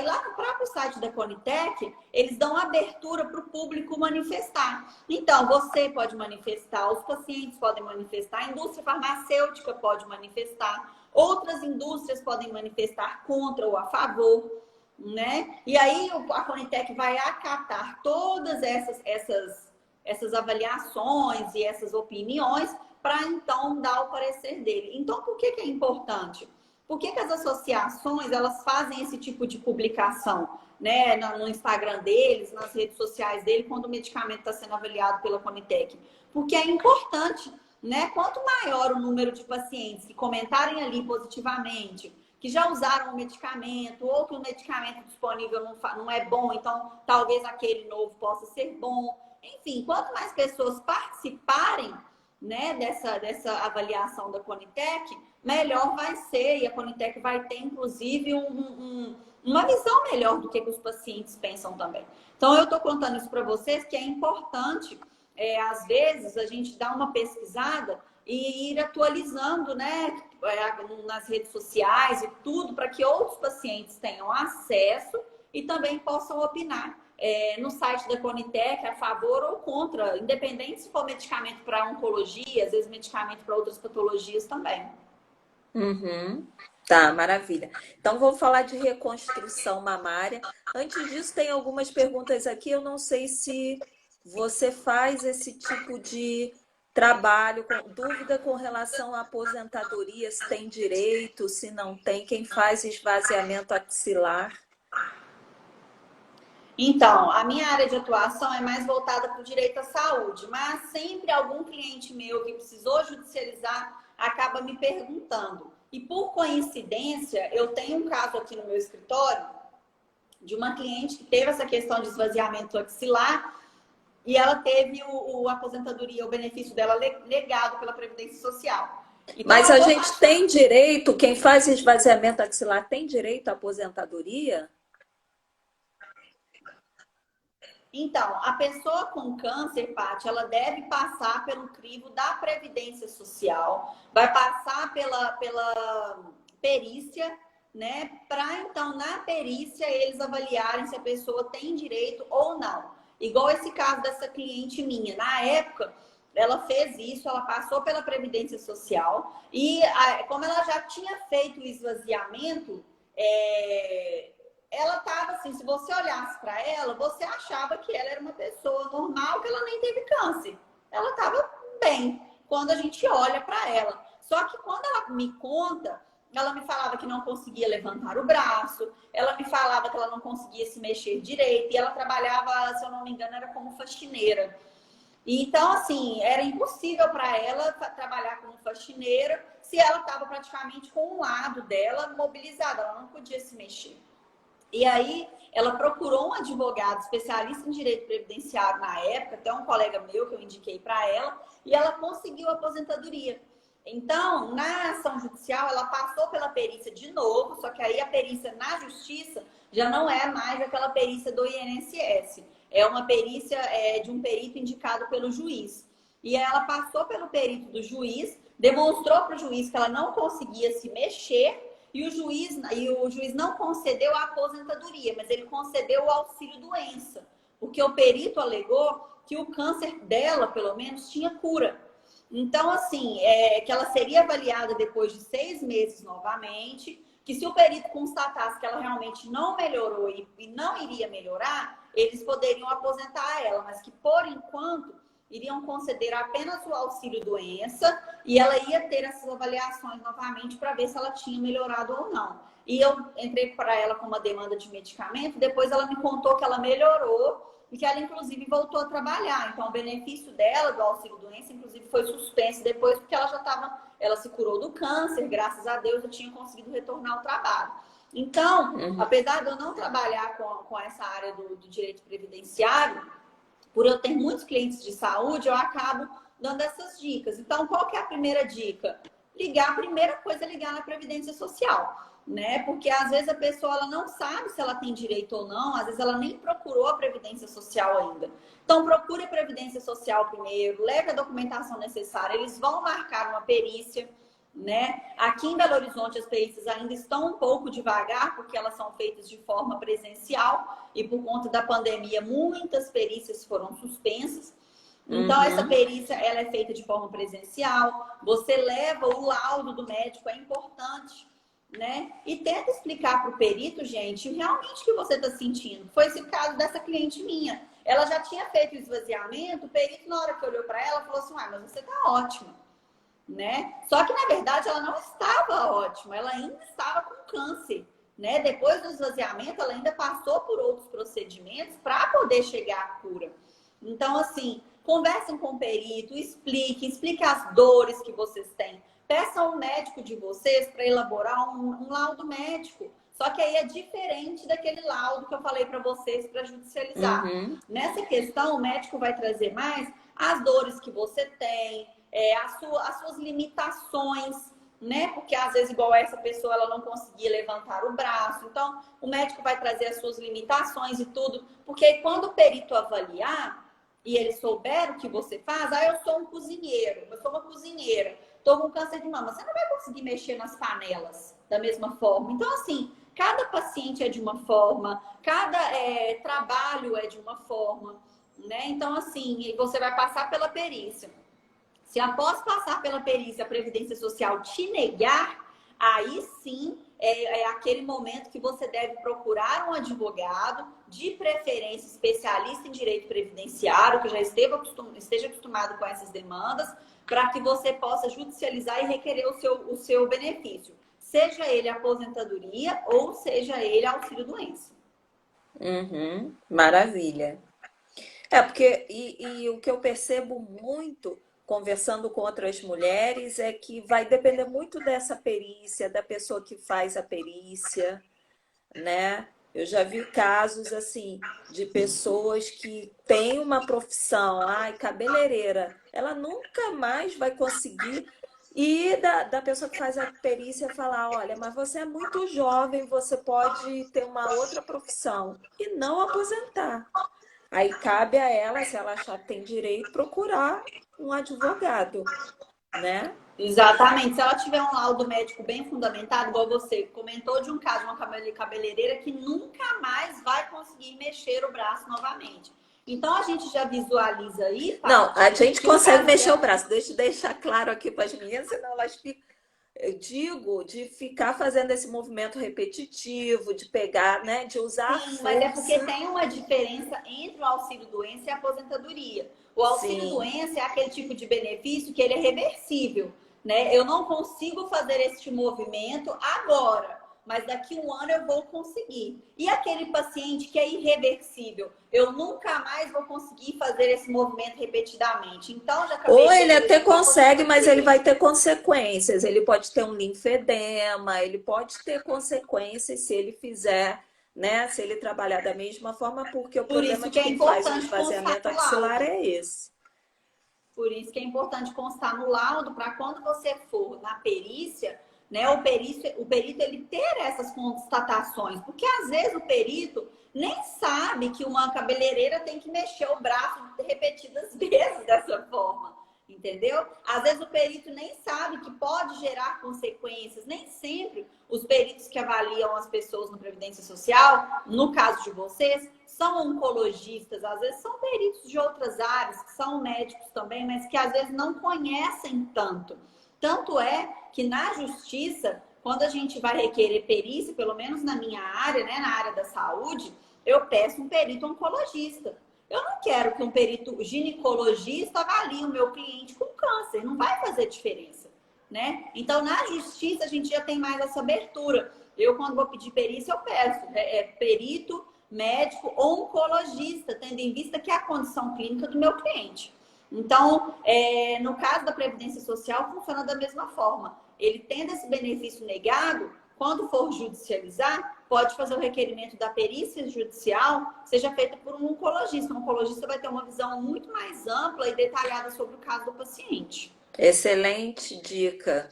lá no próprio site da Conitec, eles dão abertura para o público manifestar. Então, você pode manifestar, os pacientes podem manifestar, a indústria farmacêutica pode manifestar, outras indústrias podem manifestar contra ou a favor, né? E aí a Conitec vai acatar todas essas avaliações e essas opiniões para então dar o parecer dele. Então, por que é importante? Por que as associações elas fazem esse tipo de publicação, né, no Instagram deles, nas redes sociais dele, quando o medicamento está sendo avaliado pela Conitec? Porque é importante, né? Quanto maior o número de pacientes que comentarem ali positivamente, que já usaram o medicamento, ou que o medicamento disponível não é bom, então talvez aquele novo possa ser bom. Enfim, quanto mais pessoas participarem, né, dessa avaliação da Conitec, melhor vai ser, e a Conitec vai ter, inclusive, uma visão melhor do que os pacientes pensam também. Então, eu estou contando isso para vocês, que é importante, às vezes, a gente dar uma pesquisada e ir atualizando, né, nas redes sociais e tudo, para que outros pacientes tenham acesso e também possam opinar. No site da Conitec, a favor ou contra, independente se for medicamento para oncologia, às vezes medicamento para outras patologias também. Uhum. Tá, maravilha. Então, vou falar de reconstrução mamária. Antes disso, tem algumas perguntas aqui. Eu não sei se você faz esse tipo de trabalho, dúvida com relação à aposentadoria, se tem direito, se não tem, quem faz esvaziamento axilar. Então, a minha área de atuação é mais voltada para o direito à saúde, mas sempre algum cliente meu que precisou judicializar acaba me perguntando. E por coincidência, eu tenho um caso aqui no meu escritório de uma cliente que teve essa questão de esvaziamento axilar e ela teve a aposentadoria, o benefício dela negado pela Previdência Social. Então, mas a gente tem direito, quem faz esvaziamento axilar tem direito à aposentadoria? Então, a pessoa com câncer, Paty, ela deve passar pelo crivo da Previdência Social, vai passar pela perícia, né? Para então, na perícia, eles avaliarem se a pessoa tem direito ou não. Igual esse caso dessa cliente minha. Na época, ela fez isso, ela passou pela Previdência Social e, como ela já tinha feito o esvaziamento, ela estava assim, se você olhasse para ela, você achava que ela era uma pessoa normal, que ela nem teve câncer. Ela estava bem quando a gente olha para ela. Só que quando ela me conta, ela me falava que não conseguia levantar o braço, ela me falava que ela não conseguia se mexer direito, e ela trabalhava, se eu não me engano, era como faxineira. Então, assim, era impossível para ela trabalhar como faxineira se ela estava praticamente com um lado dela mobilizado, ela não podia se mexer. E aí, ela procurou um advogado especialista em direito previdenciário na época, até um colega meu que eu indiquei para ela, e ela conseguiu a aposentadoria. Então, na ação judicial, ela passou pela perícia de novo, só que aí a perícia na justiça já não é mais aquela perícia do INSS. É uma perícia de um perito indicado pelo juiz. E ela passou pelo perito do juiz, demonstrou para o juiz que ela não conseguia se mexer, e o juiz não concedeu a aposentadoria, mas ele concedeu o auxílio-doença, porque o perito alegou que o câncer dela, pelo menos, tinha cura. Então, assim, que ela seria avaliada depois de 6 meses novamente, que se o perito constatasse que ela realmente não melhorou e não iria melhorar, eles poderiam aposentar ela, mas que, por enquanto, iriam conceder apenas o auxílio-doença e ela ia ter essas avaliações novamente para ver se ela tinha melhorado ou não. E eu entrei para ela com uma demanda de medicamento, depois ela me contou que ela melhorou e que ela, inclusive, voltou a trabalhar. Então, o benefício dela, do auxílio-doença, inclusive, foi suspenso depois, porque ela já estava, ela se curou do câncer, graças a Deus, eu tinha conseguido retornar ao trabalho. Então, apesar de eu não trabalhar com essa área do direito previdenciário, por eu ter muitos clientes de saúde, eu acabo dando essas dicas. Então, qual que é a primeira dica? A primeira coisa é ligar na Previdência Social, né? Porque às vezes a pessoa ela não sabe se ela tem direito ou não, às vezes ela nem procurou a Previdência Social ainda. Então, procure a Previdência Social primeiro, leve a documentação necessária, eles vão marcar uma perícia, né? Aqui em Belo Horizonte as perícias ainda estão um pouco devagar, porque elas são feitas de forma presencial e por conta da pandemia muitas perícias foram suspensas. Então, essa perícia ela é feita de forma presencial, você leva o laudo do médico, é importante, né? E tenta explicar para o perito, gente, realmente o que você está sentindo. Foi esse caso dessa cliente minha. Ela já tinha feito o esvaziamento, o perito, na hora que olhou para ela, falou assim: mas você está ótima, né? Só que, na verdade, ela não estava ótima, ela ainda estava com câncer, né? Depois do esvaziamento, ela ainda passou por outros procedimentos para poder chegar à cura. Então, assim, conversem com o perito, expliquem as dores que vocês têm. Peçam ao médico de vocês para elaborar um laudo médico. Só que aí é diferente daquele laudo que eu falei para vocês para judicializar. Nessa questão, o médico vai trazer mais as dores que você tem, as suas limitações, né? Porque às vezes, igual essa pessoa, ela não conseguia levantar o braço. Então, o médico vai trazer as suas limitações e tudo. Porque quando o perito avaliar e ele souber o que você faz, eu sou um cozinheiro, eu sou uma cozinheira, tô com câncer de mama, você não vai conseguir mexer nas panelas da mesma forma. Então, assim, cada paciente é de uma forma, cada trabalho é de uma forma, né? Então, assim, você vai passar pela perícia. Se após passar pela perícia a Previdência Social te negar, aí sim é aquele momento que você deve procurar um advogado, de preferência especialista em direito previdenciário, que já esteja acostumado com essas demandas, para que você possa judicializar e requerer o seu benefício. Seja ele aposentadoria ou seja ele auxílio-doença. Maravilha. Porque o que eu percebo muito conversando com outras mulheres é que vai depender muito dessa perícia, da pessoa que faz a perícia, né? Eu já vi casos assim de pessoas que têm uma profissão, cabeleireira, ela nunca mais vai conseguir. E da pessoa que faz a perícia falar: olha, mas você é muito jovem, você pode ter uma outra profissão e não aposentar. Aí cabe a ela, se ela achar que tem direito, procurar um advogado, né? Exatamente. Se ela tiver um laudo médico bem fundamentado, igual você comentou de um caso de uma cabeleireira que nunca mais vai conseguir mexer o braço novamente. Então a gente já visualiza aí, Não, a gente que o consegue caso mexer o dela... braço. Deixa eu deixar claro aqui para as meninas, senão elas ficam. Eu digo de ficar fazendo esse movimento repetitivo, de pegar, né? De usar a Sim, mas é porque força. tem uma diferença entre o auxílio-doença e a aposentadoria. O Sim. auxílio-doença é aquele tipo de benefício que ele é reversível, né? Eu não consigo fazer este movimento agora, mas daqui um ano eu vou conseguir. E aquele paciente que é irreversível, eu nunca mais vou conseguir fazer esse movimento repetidamente. Então, já acabei Ou de ele até exemplo com a consegue, mas ele aposentadoria. vai ter consequências. Ele pode ter um linfedema, ele pode ter consequências se ele fizer, né? Se ele trabalhar da mesma forma, porque o Por problema isso de que é quem faz o importante constar esvaziamento no axilar laudo. é esse. Por isso que é importante constar no laudo para quando você for na perícia, né, o perito ele ter essas constatações, porque às vezes o perito nem sabe que uma cabeleireira tem que mexer o braço repetidas vezes dessa forma, entendeu? Às vezes o perito nem sabe que pode gerar consequências, nem sempre os peritos que avaliam as pessoas no Previdência Social, no caso de vocês, são oncologistas, às vezes são peritos de outras áreas, que são médicos também, mas que às vezes não conhecem tanto. Tanto é que na justiça, quando a gente vai requerer perícia, pelo menos na minha área, né, na área da saúde, eu peço um perito oncologista. Eu não quero que um perito ginecologista avalie o meu cliente com câncer, não vai fazer diferença, né? Então, na justiça, a gente já tem mais essa abertura. Eu, quando vou pedir perícia, eu peço perito, médico ou oncologista, tendo em vista que é a condição clínica do meu cliente. Então, no caso da Previdência Social, funciona da mesma forma. Ele tendo esse benefício negado, quando for judicializar, pode fazer o requerimento da perícia judicial, seja feita por um oncologista. Um oncologista vai ter uma visão muito mais ampla e detalhada sobre o caso do paciente. Excelente dica.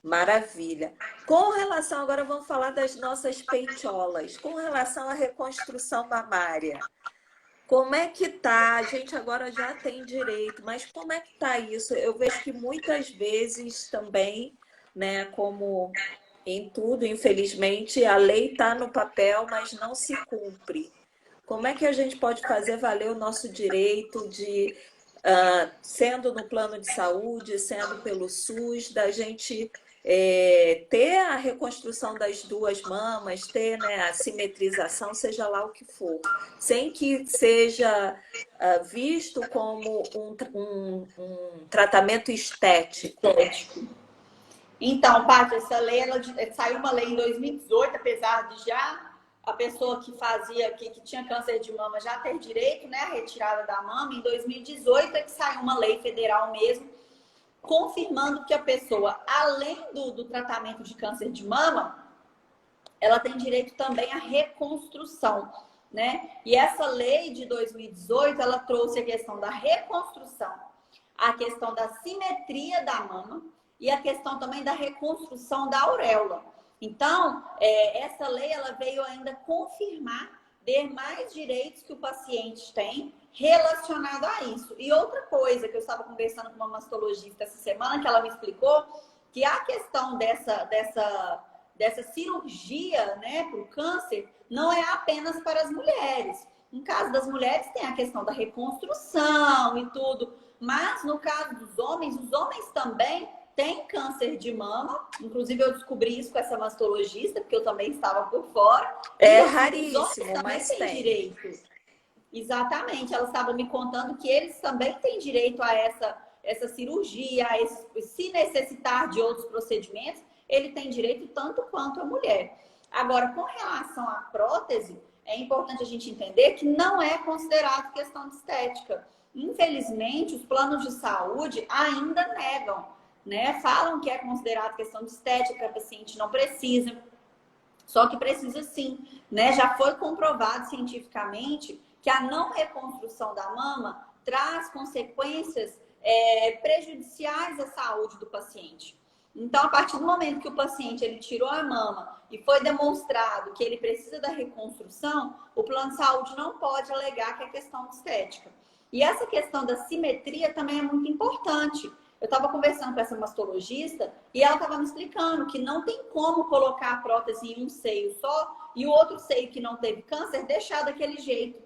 Maravilha. Com relação, agora vamos falar das nossas peitiolas. Com relação à reconstrução mamária. Como é que tá? A gente agora já tem direito, mas como é que tá isso? Eu vejo que muitas vezes também, né, como em tudo, infelizmente, a lei está no papel, mas não se cumpre. Como é que a gente pode fazer valer o nosso direito de, sendo no plano de saúde, sendo pelo SUS, da gente ter a reconstrução das duas mamas, ter, né, a simetrização, seja lá o que for, sem que seja visto como um tratamento estético. Então, Paty, essa lei, saiu uma lei em 2018, apesar de já a pessoa que fazia, que tinha câncer de mama já ter direito, né, à retirada da mama. Em 2018 é que saiu uma lei federal mesmo, confirmando que a pessoa, além do tratamento de câncer de mama, ela tem direito também à reconstrução, né? E essa lei de 2018, ela trouxe a questão da reconstrução, a questão da simetria da mama e a questão também da reconstrução da auréola. Então, essa lei ela veio ainda confirmar demais direitos que o paciente tem relacionado a isso. E outra coisa que eu estava conversando com uma mastologista essa semana, que ela me explicou, que a questão dessa cirurgia, né, para o câncer, não é apenas para as mulheres. No caso das mulheres, tem a questão da reconstrução e tudo. Mas no caso dos homens, os homens também têm câncer de mama. Inclusive, eu descobri isso com essa mastologista, porque eu também estava por fora. É os raríssimo, homens também mas têm tem. direito. Exatamente. Ela estava me contando que eles também têm direito a essa cirurgia, se necessitar de outros procedimentos, ele tem direito tanto quanto a mulher. Agora, com relação à prótese, é importante a gente entender que não é considerado questão de estética. Infelizmente, os planos de saúde ainda negam, né? Falam que é considerado questão de estética, que a paciente não precisa. Só que precisa sim, né? Já foi comprovado cientificamente que a não reconstrução da mama traz consequências prejudiciais à saúde do paciente. Então, a partir do momento que o paciente ele tirou a mama e foi demonstrado que ele precisa da reconstrução, o plano de saúde não pode alegar que é questão de estética. E essa questão da simetria também é muito importante. Eu estava conversando com essa mastologista e ela estava me explicando que não tem como colocar a prótese em um seio só e o outro seio que não teve câncer deixar daquele jeito,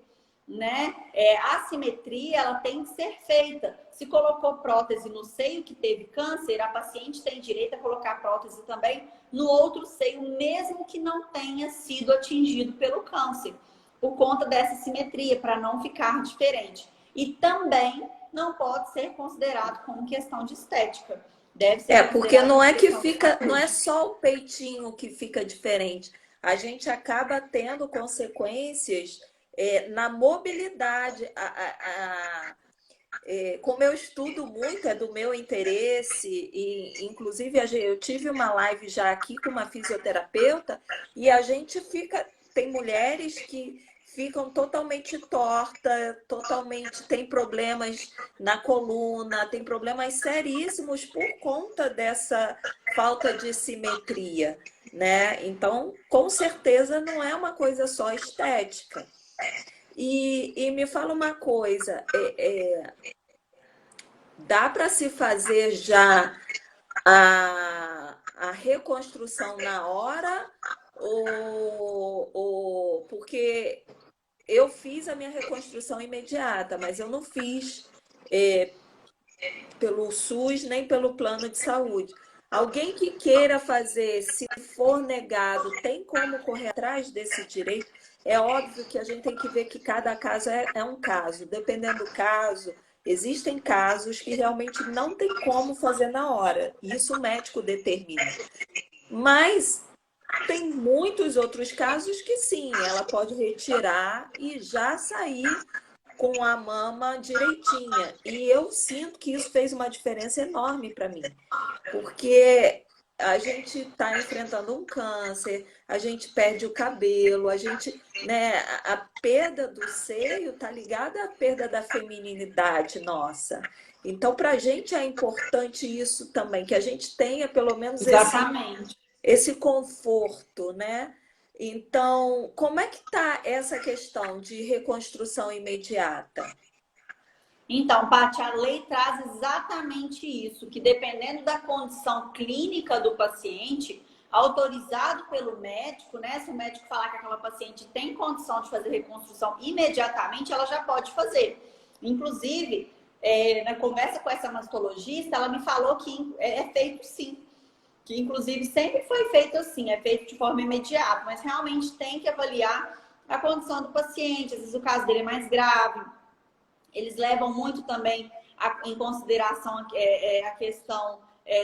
né? A simetria ela tem que ser feita. Se colocou prótese no seio que teve câncer, a paciente tem direito a colocar prótese também no outro seio, mesmo que não tenha sido atingido pelo câncer, por conta dessa simetria, para não ficar diferente. E também não pode ser considerado como questão de estética. Deve ser porque não é que fica, não é só o peitinho que fica diferente. A gente acaba tendo consequências na mobilidade. Como eu estudo muito, é do meu interesse, e inclusive eu tive uma live já aqui com uma fisioterapeuta, e a gente tem mulheres que ficam totalmente torta, tem problemas na coluna, tem problemas seríssimos por conta dessa falta de simetria, né? Então, com certeza não é uma coisa só estética. E me fala uma coisa, dá para se fazer já a reconstrução na hora? Ou porque eu fiz a minha reconstrução imediata, mas eu não fiz pelo SUS nem pelo plano de saúde. Alguém que queira fazer, se for negado, tem como correr atrás desse direito? É óbvio que a gente tem que ver que cada caso é um caso. Dependendo do caso, existem casos que realmente não tem como fazer na hora. Isso o médico determina. Mas tem muitos outros casos que sim, ela pode retirar e já sair com a mama direitinha. E eu sinto que isso fez uma diferença enorme para mim, porque a gente está enfrentando um câncer, a gente perde o cabelo, a gente, né, a perda do seio está ligada à perda da feminilidade nossa. Então, para a gente é importante isso também, que a gente tenha pelo menos Exatamente. esse conforto, né? Então, como é que está essa questão de reconstrução imediata? Então, Paty, a lei traz exatamente isso, que dependendo da condição clínica do paciente, autorizado pelo médico, né? Se o médico falar que aquela paciente tem condição de fazer reconstrução imediatamente, ela já pode fazer. Inclusive, na conversa com essa mastologista, ela me falou que é feito sim, que inclusive sempre foi feito assim, é feito de forma imediata, mas realmente tem que avaliar a condição do paciente, às vezes o caso dele é mais grave. Eles levam muito também em consideração a questão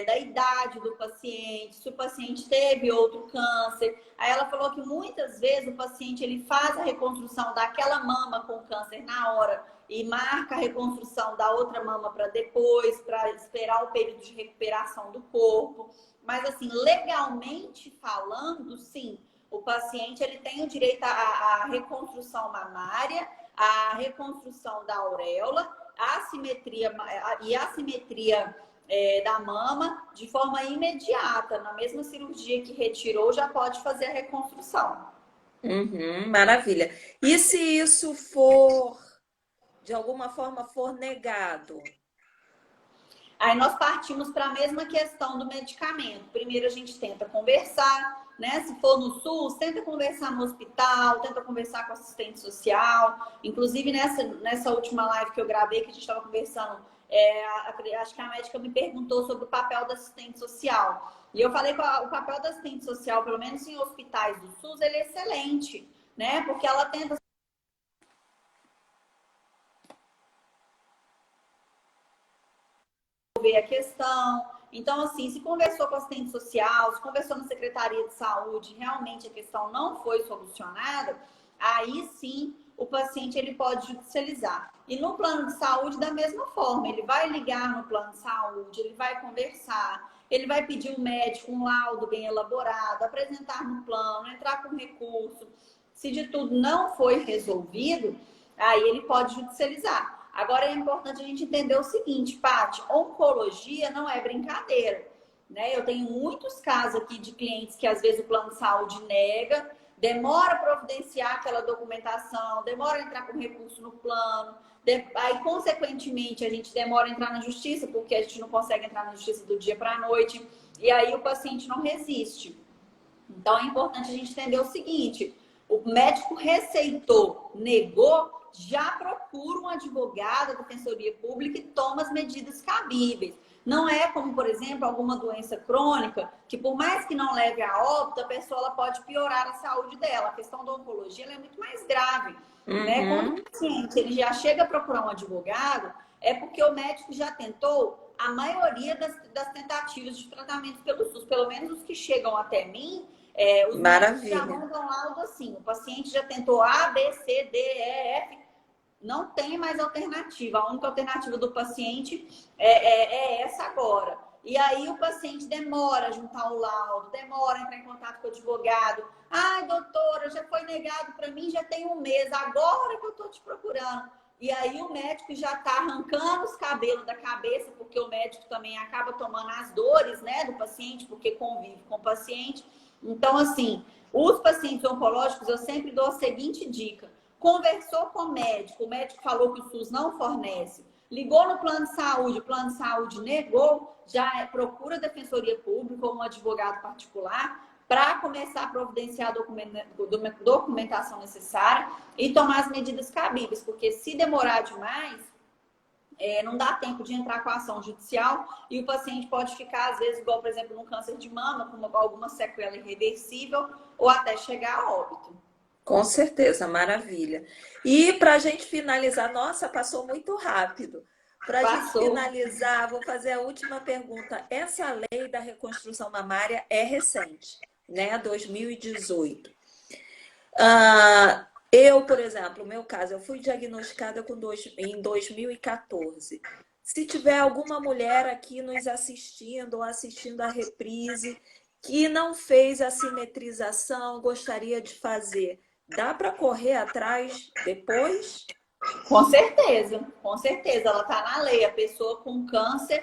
da idade do paciente, se o paciente teve outro câncer. Aí ela falou que muitas vezes o paciente ele faz a reconstrução daquela mama com câncer na hora e marca a reconstrução da outra mama para depois, para esperar o período de recuperação do corpo. Mas assim, legalmente falando, sim, o paciente ele tem o direito à reconstrução mamária, a reconstrução da auréola, a assimetria da mama de forma imediata. Na mesma cirurgia que retirou, já pode fazer a reconstrução. Uhum, maravilha. E se isso for, de alguma forma, for negado? Aí nós partimos para a mesma questão do medicamento. Primeiro a gente tenta conversar, né? Se for no SUS, tenta conversar no hospital, tenta conversar com o assistente social. Inclusive nessa última live que eu gravei, que a gente estava conversando, acho que a médica me perguntou sobre o papel do assistente social. E eu falei que o papel do assistente social, pelo menos em hospitais do SUS, ele é excelente, né? Porque ela tenta ver a questão. Então, assim, se conversou com o assistente social, se conversou na Secretaria de Saúde, realmente a questão não foi solucionada, aí sim o paciente ele pode judicializar. E no plano de saúde, da mesma forma, ele vai ligar no plano de saúde, ele vai conversar, ele vai pedir um médico, um laudo bem elaborado, apresentar no plano, entrar com recurso. Se de tudo não foi resolvido, aí ele pode judicializar. Agora é importante a gente entender o seguinte, Paty, oncologia não é brincadeira, né? Eu tenho muitos casos aqui de clientes que às vezes o plano de saúde nega, demora a providenciar aquela documentação, demora a entrar com recurso no plano, aí consequentemente a gente demora a entrar na justiça, porque a gente não consegue entrar na justiça do dia para a noite, e aí o paciente não resiste. Então é importante a gente entender o seguinte, o médico receitou, negou, já procura um advogado da Defensoria Pública e toma as medidas cabíveis. Não é como, por exemplo, alguma doença crônica, que por mais que não leve a óbito, a pessoa ela pode piorar a saúde dela. A questão da oncologia ela é muito mais grave. Né? Quando Uhum, o paciente ele já chega a procurar um advogado, é porque o médico já tentou a maioria das tentativas de tratamento pelo SUS, pelo menos os que chegam até mim, os médicos já maravilha. vão dar laudo assim. O paciente já tentou A, B, C, D, E, F, não tem mais alternativa. A única alternativa do paciente é essa agora. E aí o paciente demora a juntar o laudo, demora a entrar em contato com o advogado. Ai, doutora, já foi negado para mim, já tem um mês, agora que eu estou te procurando. E aí o médico já está arrancando os cabelos da cabeça, porque o médico também acaba tomando as dores, né, do paciente, porque convive com o paciente. Então, assim, os pacientes oncológicos, eu sempre dou a seguinte dica. Conversou com o médico falou que o SUS não fornece, ligou no plano de saúde, o plano de saúde negou, já procura a Defensoria Pública ou um advogado particular para começar a providenciar a documentação necessária e tomar as medidas cabíveis, porque se demorar demais, não dá tempo de entrar com a ação judicial e o paciente pode ficar, às vezes, igual, por exemplo, no câncer de mama, com alguma sequela irreversível ou até chegar a óbito. Com certeza, maravilha. E para a gente finalizar, nossa, passou muito rápido. Para a gente Passou. finalizar, vou fazer a última pergunta. Essa lei da reconstrução mamária é recente, né? 2018. Eu, por exemplo, no meu caso, eu fui diagnosticada em 2014. Se tiver alguma mulher aqui nos assistindo ou assistindo a reprise que não fez a simetrização, gostaria de fazer, dá para correr atrás depois? Com certeza, com certeza. Ela está na lei. A pessoa com câncer,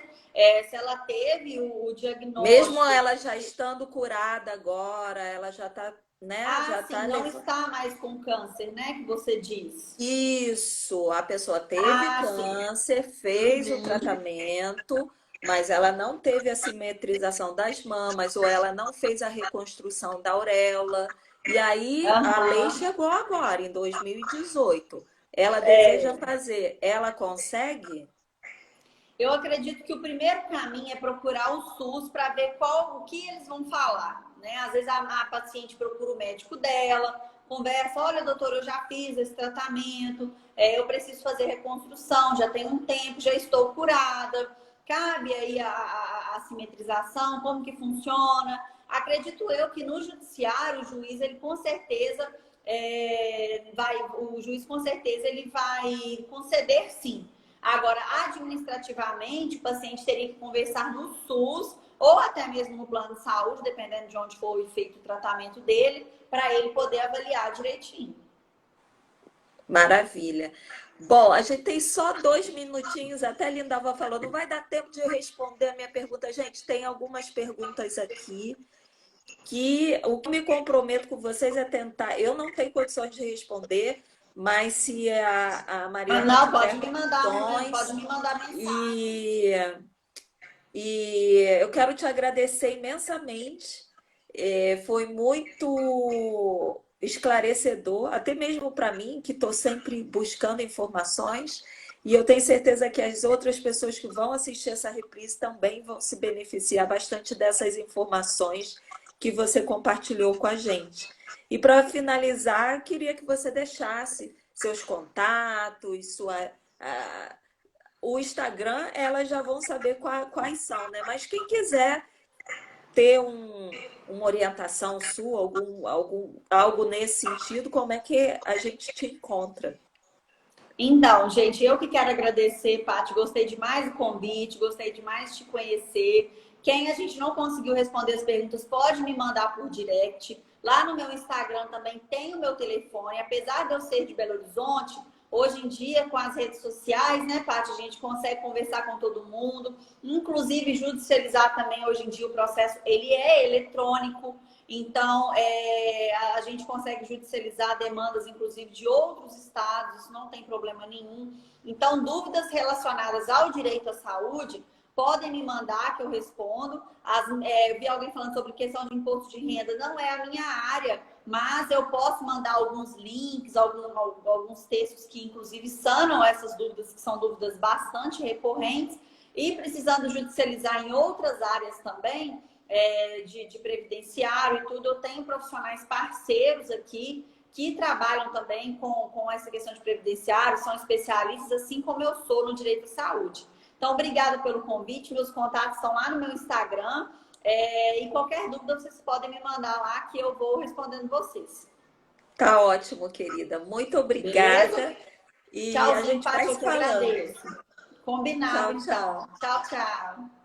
se ela teve o diagnóstico. Mesmo ela já estando curada agora, ela já está, né? Já sim, tá não está mais com câncer, né? Que você diz. Isso, a pessoa teve câncer, Sim. fez o tratamento, mas ela não teve a simetrização das mamas, ou ela não fez a reconstrução da auréola. E aí a lei chegou agora, em 2018. Ela deseja fazer, ela consegue? Eu acredito que o primeiro caminho é procurar o SUS para ver o que eles vão falar, né? Às vezes a paciente procura o médico dela, conversa, olha, doutor, eu já fiz esse tratamento, eu preciso fazer reconstrução, já tem um tempo, já estou curada, cabe aí a simetrização, como que funciona? Acredito eu que no judiciário, o juiz, ele com certeza o juiz com certeza ele vai conceder sim. Agora, administrativamente, o paciente teria que conversar no SUS ou até mesmo no plano de saúde, dependendo de onde foi feito o tratamento dele, para ele poder avaliar direitinho. Maravilha. Bom, a gente tem só 2 minutinhos, até a Lindalva falou, não vai dar tempo de responder a minha pergunta. Gente, tem algumas perguntas aqui que o que me comprometo com vocês é tentar. Eu não tenho condições de responder, mas se a Mariana não, tiver pode me mandar mensagem. E eu quero te agradecer imensamente. Foi muito esclarecedor, até mesmo para mim, que estou sempre buscando informações. E eu tenho certeza que as outras pessoas que vão assistir essa reprise também vão se beneficiar bastante dessas informações que você compartilhou com a gente. E para finalizar, queria que você deixasse seus contatos, o Instagram, elas já vão saber quais são, né? Mas quem quiser ter uma orientação sua, algo nesse sentido, como é que a gente te encontra? Então, gente, eu que quero agradecer, Paty. Gostei demais do convite, gostei demais de te conhecer. Quem a gente não conseguiu responder as perguntas, pode me mandar por direct. Lá no meu Instagram também tem o meu telefone. Apesar de eu ser de Belo Horizonte, hoje em dia, com as redes sociais, né, Paty, a gente consegue conversar com todo mundo. Inclusive, judicializar também, hoje em dia, o processo, ele é eletrônico. Então, a gente consegue judicializar demandas, inclusive, de outros estados, isso não tem problema nenhum. Então, dúvidas relacionadas ao direito à saúde, podem me mandar que eu respondo. Eu vi alguém falando sobre questão de imposto de renda, não é a minha área, mas eu posso mandar alguns links, alguns textos que, inclusive, sanam essas dúvidas, que são dúvidas bastante recorrentes, e precisando judicializar em outras áreas também, de previdenciário e tudo, eu tenho profissionais parceiros aqui que trabalham também com essa questão de previdenciário, são especialistas, assim como eu sou no direito de saúde. Então, obrigada pelo convite, meus contatos estão lá no meu Instagram, e qualquer dúvida vocês podem me mandar lá que eu vou respondendo vocês. Tá ótimo, querida. Muito obrigada. Beleza? E Tchauzinho, a gente vai se falando. agradeço. Combinado, Tchau, tchau. então. Tchau, tchau.